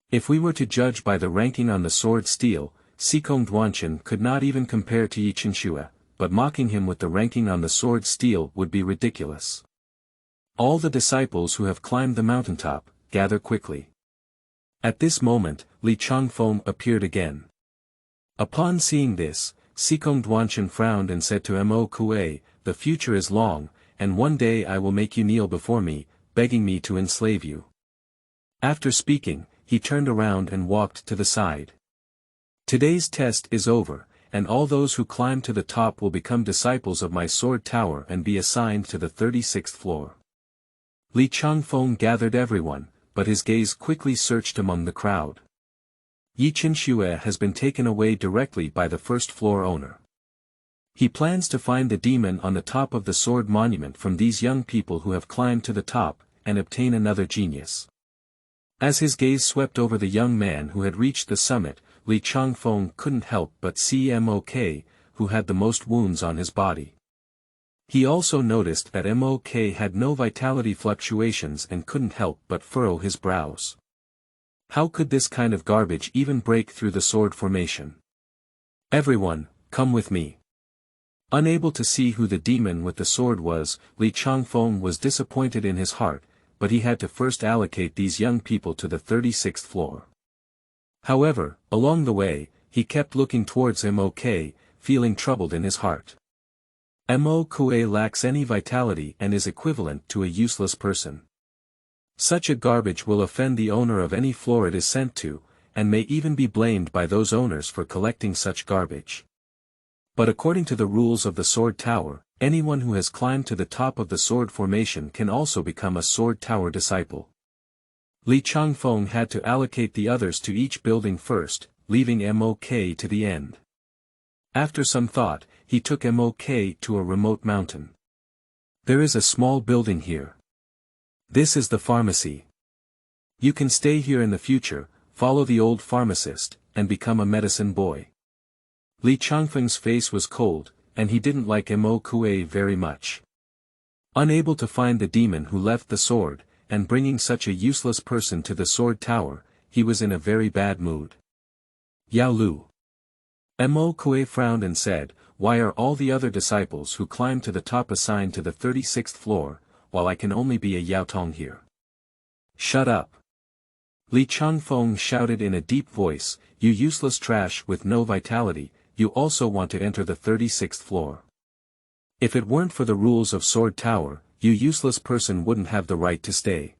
If we were to judge by the ranking on the sword Stele, Jiuchongtian could not even compare to Yichen, but mocking him with the ranking on the sword Stele would be ridiculous. All the disciples who have climbed the mountaintop, gather quickly. At this moment, Li Changfeng appeared again. Upon seeing this, Jiuchongtian frowned and said to Mo Kue, "The future is long, and one day I will make you kneel before me, begging me to enslave you." After speaking, he turned around and walked to the side. Today's test is over, and all those who climb to the top will become disciples of my sword tower and be assigned to the 36th floor. Li Changfeng gathered everyone, but his gaze quickly searched among the crowd. Yichen has been taken away directly by the first floor owner. He plans to find the demon on the top of the sword monument from these young people who have climbed to the top, and obtain another genius. As his gaze swept over the young man who had reached the summit, Li Changfeng couldn't help but see Mok, who had the most wounds on his body. He also noticed that Mok had no vitality fluctuations and couldn't help but furrow his brows. How could this kind of garbage even break through the sword formation? Everyone, come with me. Unable to see who the demon with the sword was, Li Changfeng was disappointed in his heart, but he had to first allocate these young people to the 36th floor. However, along the way, he kept looking towards Mok, feeling troubled in his heart. Mok lacks any vitality and is equivalent to a useless person. Such a garbage will offend the owner of any floor it is sent to, and may even be blamed by those owners for collecting such garbage. But according to the rules of the sword tower, anyone who has climbed to the top of the sword formation can also become a sword tower disciple. Li Changfeng had to allocate the others to each building first, leaving Mok to the end. After some thought, he took Mok to a remote mountain. There is a small building here. This is the pharmacy. You can stay here in the future, follow the old pharmacist, and become a medicine boy. Li Changfeng's face was cold, and he didn't like Mo Kuei very much. Unable to find the demon who left the sword, and bringing such a useless person to the sword tower, he was in a very bad mood. Yao Lu. Mo Kuei frowned and said, "Why are all the other disciples who climbed to the top assigned to the 36th floor, while I can only be a Yao Tong here?" "Shut up!" Li Changfeng shouted in a deep voice, "You useless trash with no vitality, you also want to enter the 36th floor. If it weren't for the rules of Sword Tower, you useless person wouldn't have the right to stay."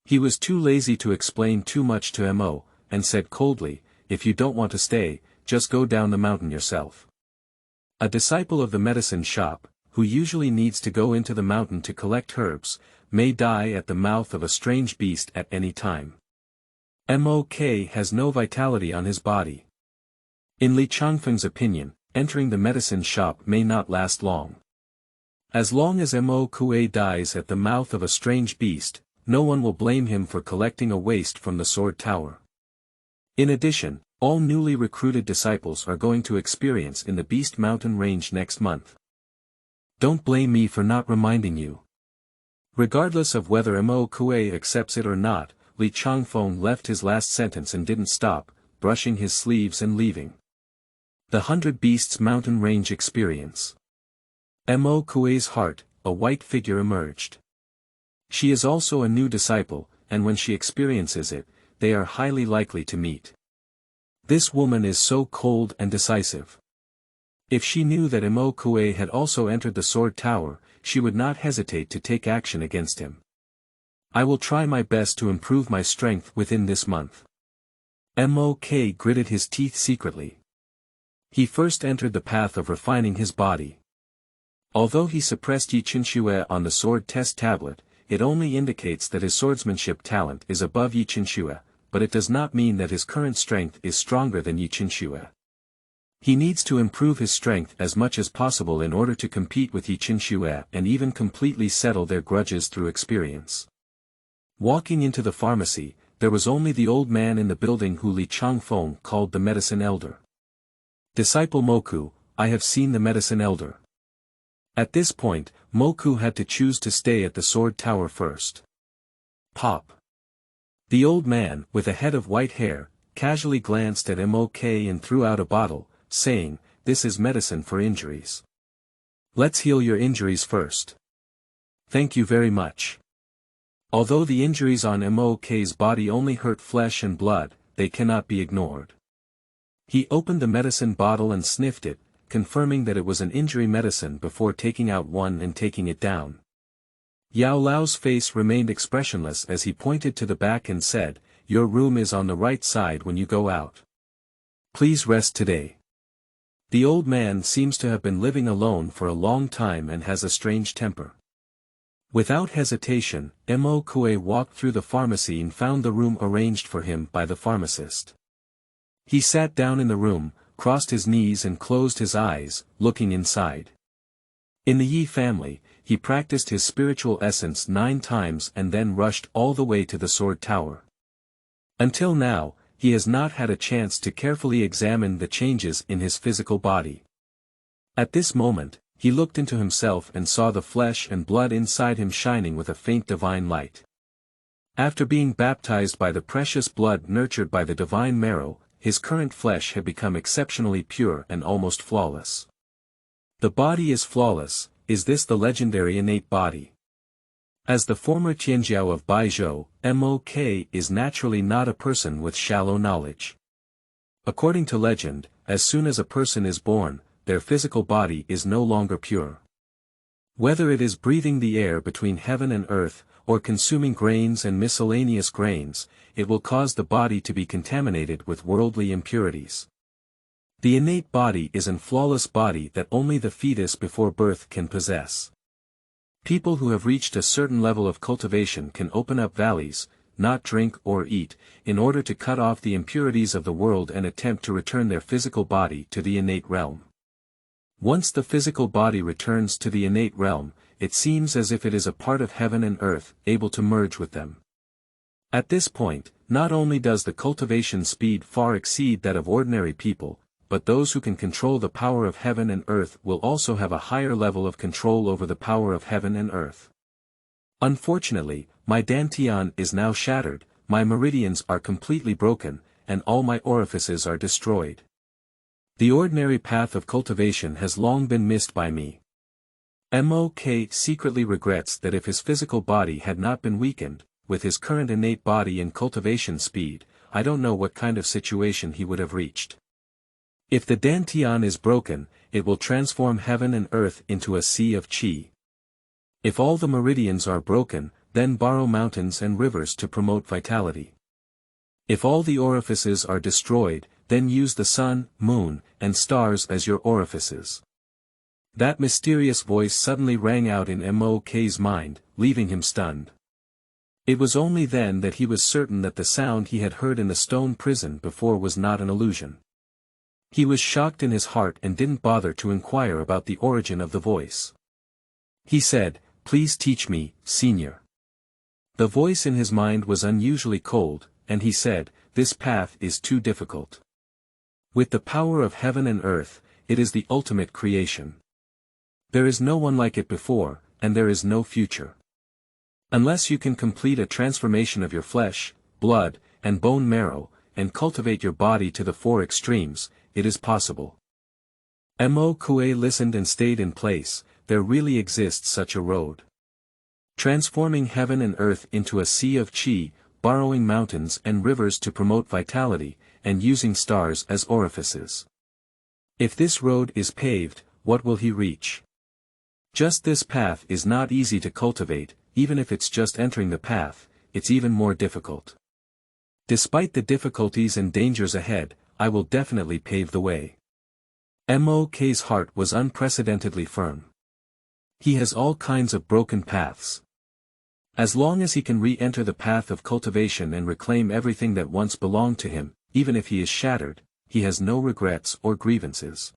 He was too lazy to explain too much to Mo, and said coldly, "If you don't want to stay, just go down the mountain yourself." A disciple of the medicine shop, who usually needs to go into the mountain to collect herbs, may die at the mouth of a strange beast at any time. Mok has no vitality on his body. In Li Changfeng's opinion, entering the medicine shop may not last long. As long as Mo Kuei dies at the mouth of a strange beast, no one will blame him for collecting a waste from the sword tower. In addition, all newly recruited disciples are going to experience in the Beast Mountain range next month. Don't blame me for not reminding you. Regardless of whether Mo Kuei accepts it or not, Li Changfeng left his last sentence and didn't stop, brushing his sleeves and leaving. The 100 Beasts Mountain Range Experience. Mo Kuei's heart, a white figure emerged. She is also a new disciple, and when she experiences it, they are highly likely to meet. This woman is so cold and decisive. If she knew that Mo Kuei had also entered the sword tower, she would not hesitate to take action against him. I will try my best to improve my strength within this month. Mok gritted his teeth secretly. He first entered the path of refining his body. Although he suppressed Yi Qinxue on the sword test tablet, it only indicates that his swordsmanship talent is above Yi Qinxue, but it does not mean that his current strength is stronger than Yi Qinxue. He needs to improve his strength as much as possible in order to compete with Yi Qinxue and even completely settle their grudges through experience. Walking into the pharmacy, there was only the old man in the building who Li Changfeng called the medicine elder. "Disciple Moku, I have seen the medicine elder." At this point, Moku had to choose to stay at the sword tower first. Pop. The old man, with a head of white hair, casually glanced at Mok and threw out a bottle, saying, "This is medicine for injuries. Let's heal your injuries first." "Thank you very much." Although the injuries on Mok's body only hurt flesh and blood, they cannot be ignored. He opened the medicine bottle and sniffed it, confirming that it was an injury medicine before taking out one and taking it down. Yao Lao's face remained expressionless as he pointed to the back and said, "Your room is on the right side when you go out. Please rest today." The old man seems to have been living alone for a long time and has a strange temper. Without hesitation, Mo Kuei walked through the pharmacy and found the room arranged for him by the pharmacist. He sat down in the room, crossed his knees and closed his eyes, looking inside. In the Yi family, he practiced his spiritual essence 9 times and then rushed all the way to the sword tower. Until now, he has not had a chance to carefully examine the changes in his physical body. At this moment, he looked into himself and saw the flesh and blood inside him shining with a faint divine light. After being baptized by the precious blood nurtured by the divine marrow, his current flesh had become exceptionally pure and almost flawless. The body is flawless. Is this the legendary innate body? As the former Tianjiao of Baizhou, Mok is naturally not a person with shallow knowledge. According to legend, as soon as a person is born, their physical body is no longer pure. Whether it is breathing the air between heaven and earth, or consuming grains and miscellaneous grains, it will cause the body to be contaminated with worldly impurities. The innate body is an flawless body that only the fetus before birth can possess. People who have reached a certain level of cultivation can open up valleys, not drink or eat, in order to cut off the impurities of the world and attempt to return their physical body to the innate realm. Once the physical body returns to the innate realm, it seems as if it is a part of heaven and earth, able to merge with them. At this point, not only does the cultivation speed far exceed that of ordinary people, but those who can control the power of heaven and earth will also have a higher level of control over the power of heaven and earth. Unfortunately, my Dantian is now shattered, my meridians are completely broken, and all my orifices are destroyed. The ordinary path of cultivation has long been missed by me. Mok secretly regrets that if his physical body had not been weakened, with his current innate body and cultivation speed, I don't know what kind of situation he would have reached. If the Dantian is broken, it will transform heaven and earth into a sea of qi. If all the meridians are broken, then borrow mountains and rivers to promote vitality. If all the orifices are destroyed, then use the sun, moon, and stars as your orifices. That mysterious voice suddenly rang out in Mok's mind, leaving him stunned. It was only then that he was certain that the sound he had heard in the stone prison before was not an illusion. He was shocked in his heart and didn't bother to inquire about the origin of the voice. He said, "Please teach me, Senior." The voice in his mind was unusually cold, and he said, "This path is too difficult. With the power of heaven and earth, it is the ultimate creation. There is no one like it before, and there is no future. Unless you can complete a transformation of your flesh, blood, and bone marrow, and cultivate your body to the four extremes, it is possible." Mok listened and stayed in place. There really exists such a road. Transforming heaven and earth into a sea of qi, borrowing mountains and rivers to promote vitality, and using stars as orifices. If this road is paved, what will he reach? Just this path is not easy to cultivate. Even if it's just entering the path, it's even more difficult. Despite the difficulties and dangers ahead, I will definitely pave the way. Mok's heart was unprecedentedly firm. He has all kinds of broken paths. As long as he can re-enter the path of cultivation and reclaim everything that once belonged to him, even if he is shattered, he has no regrets or grievances.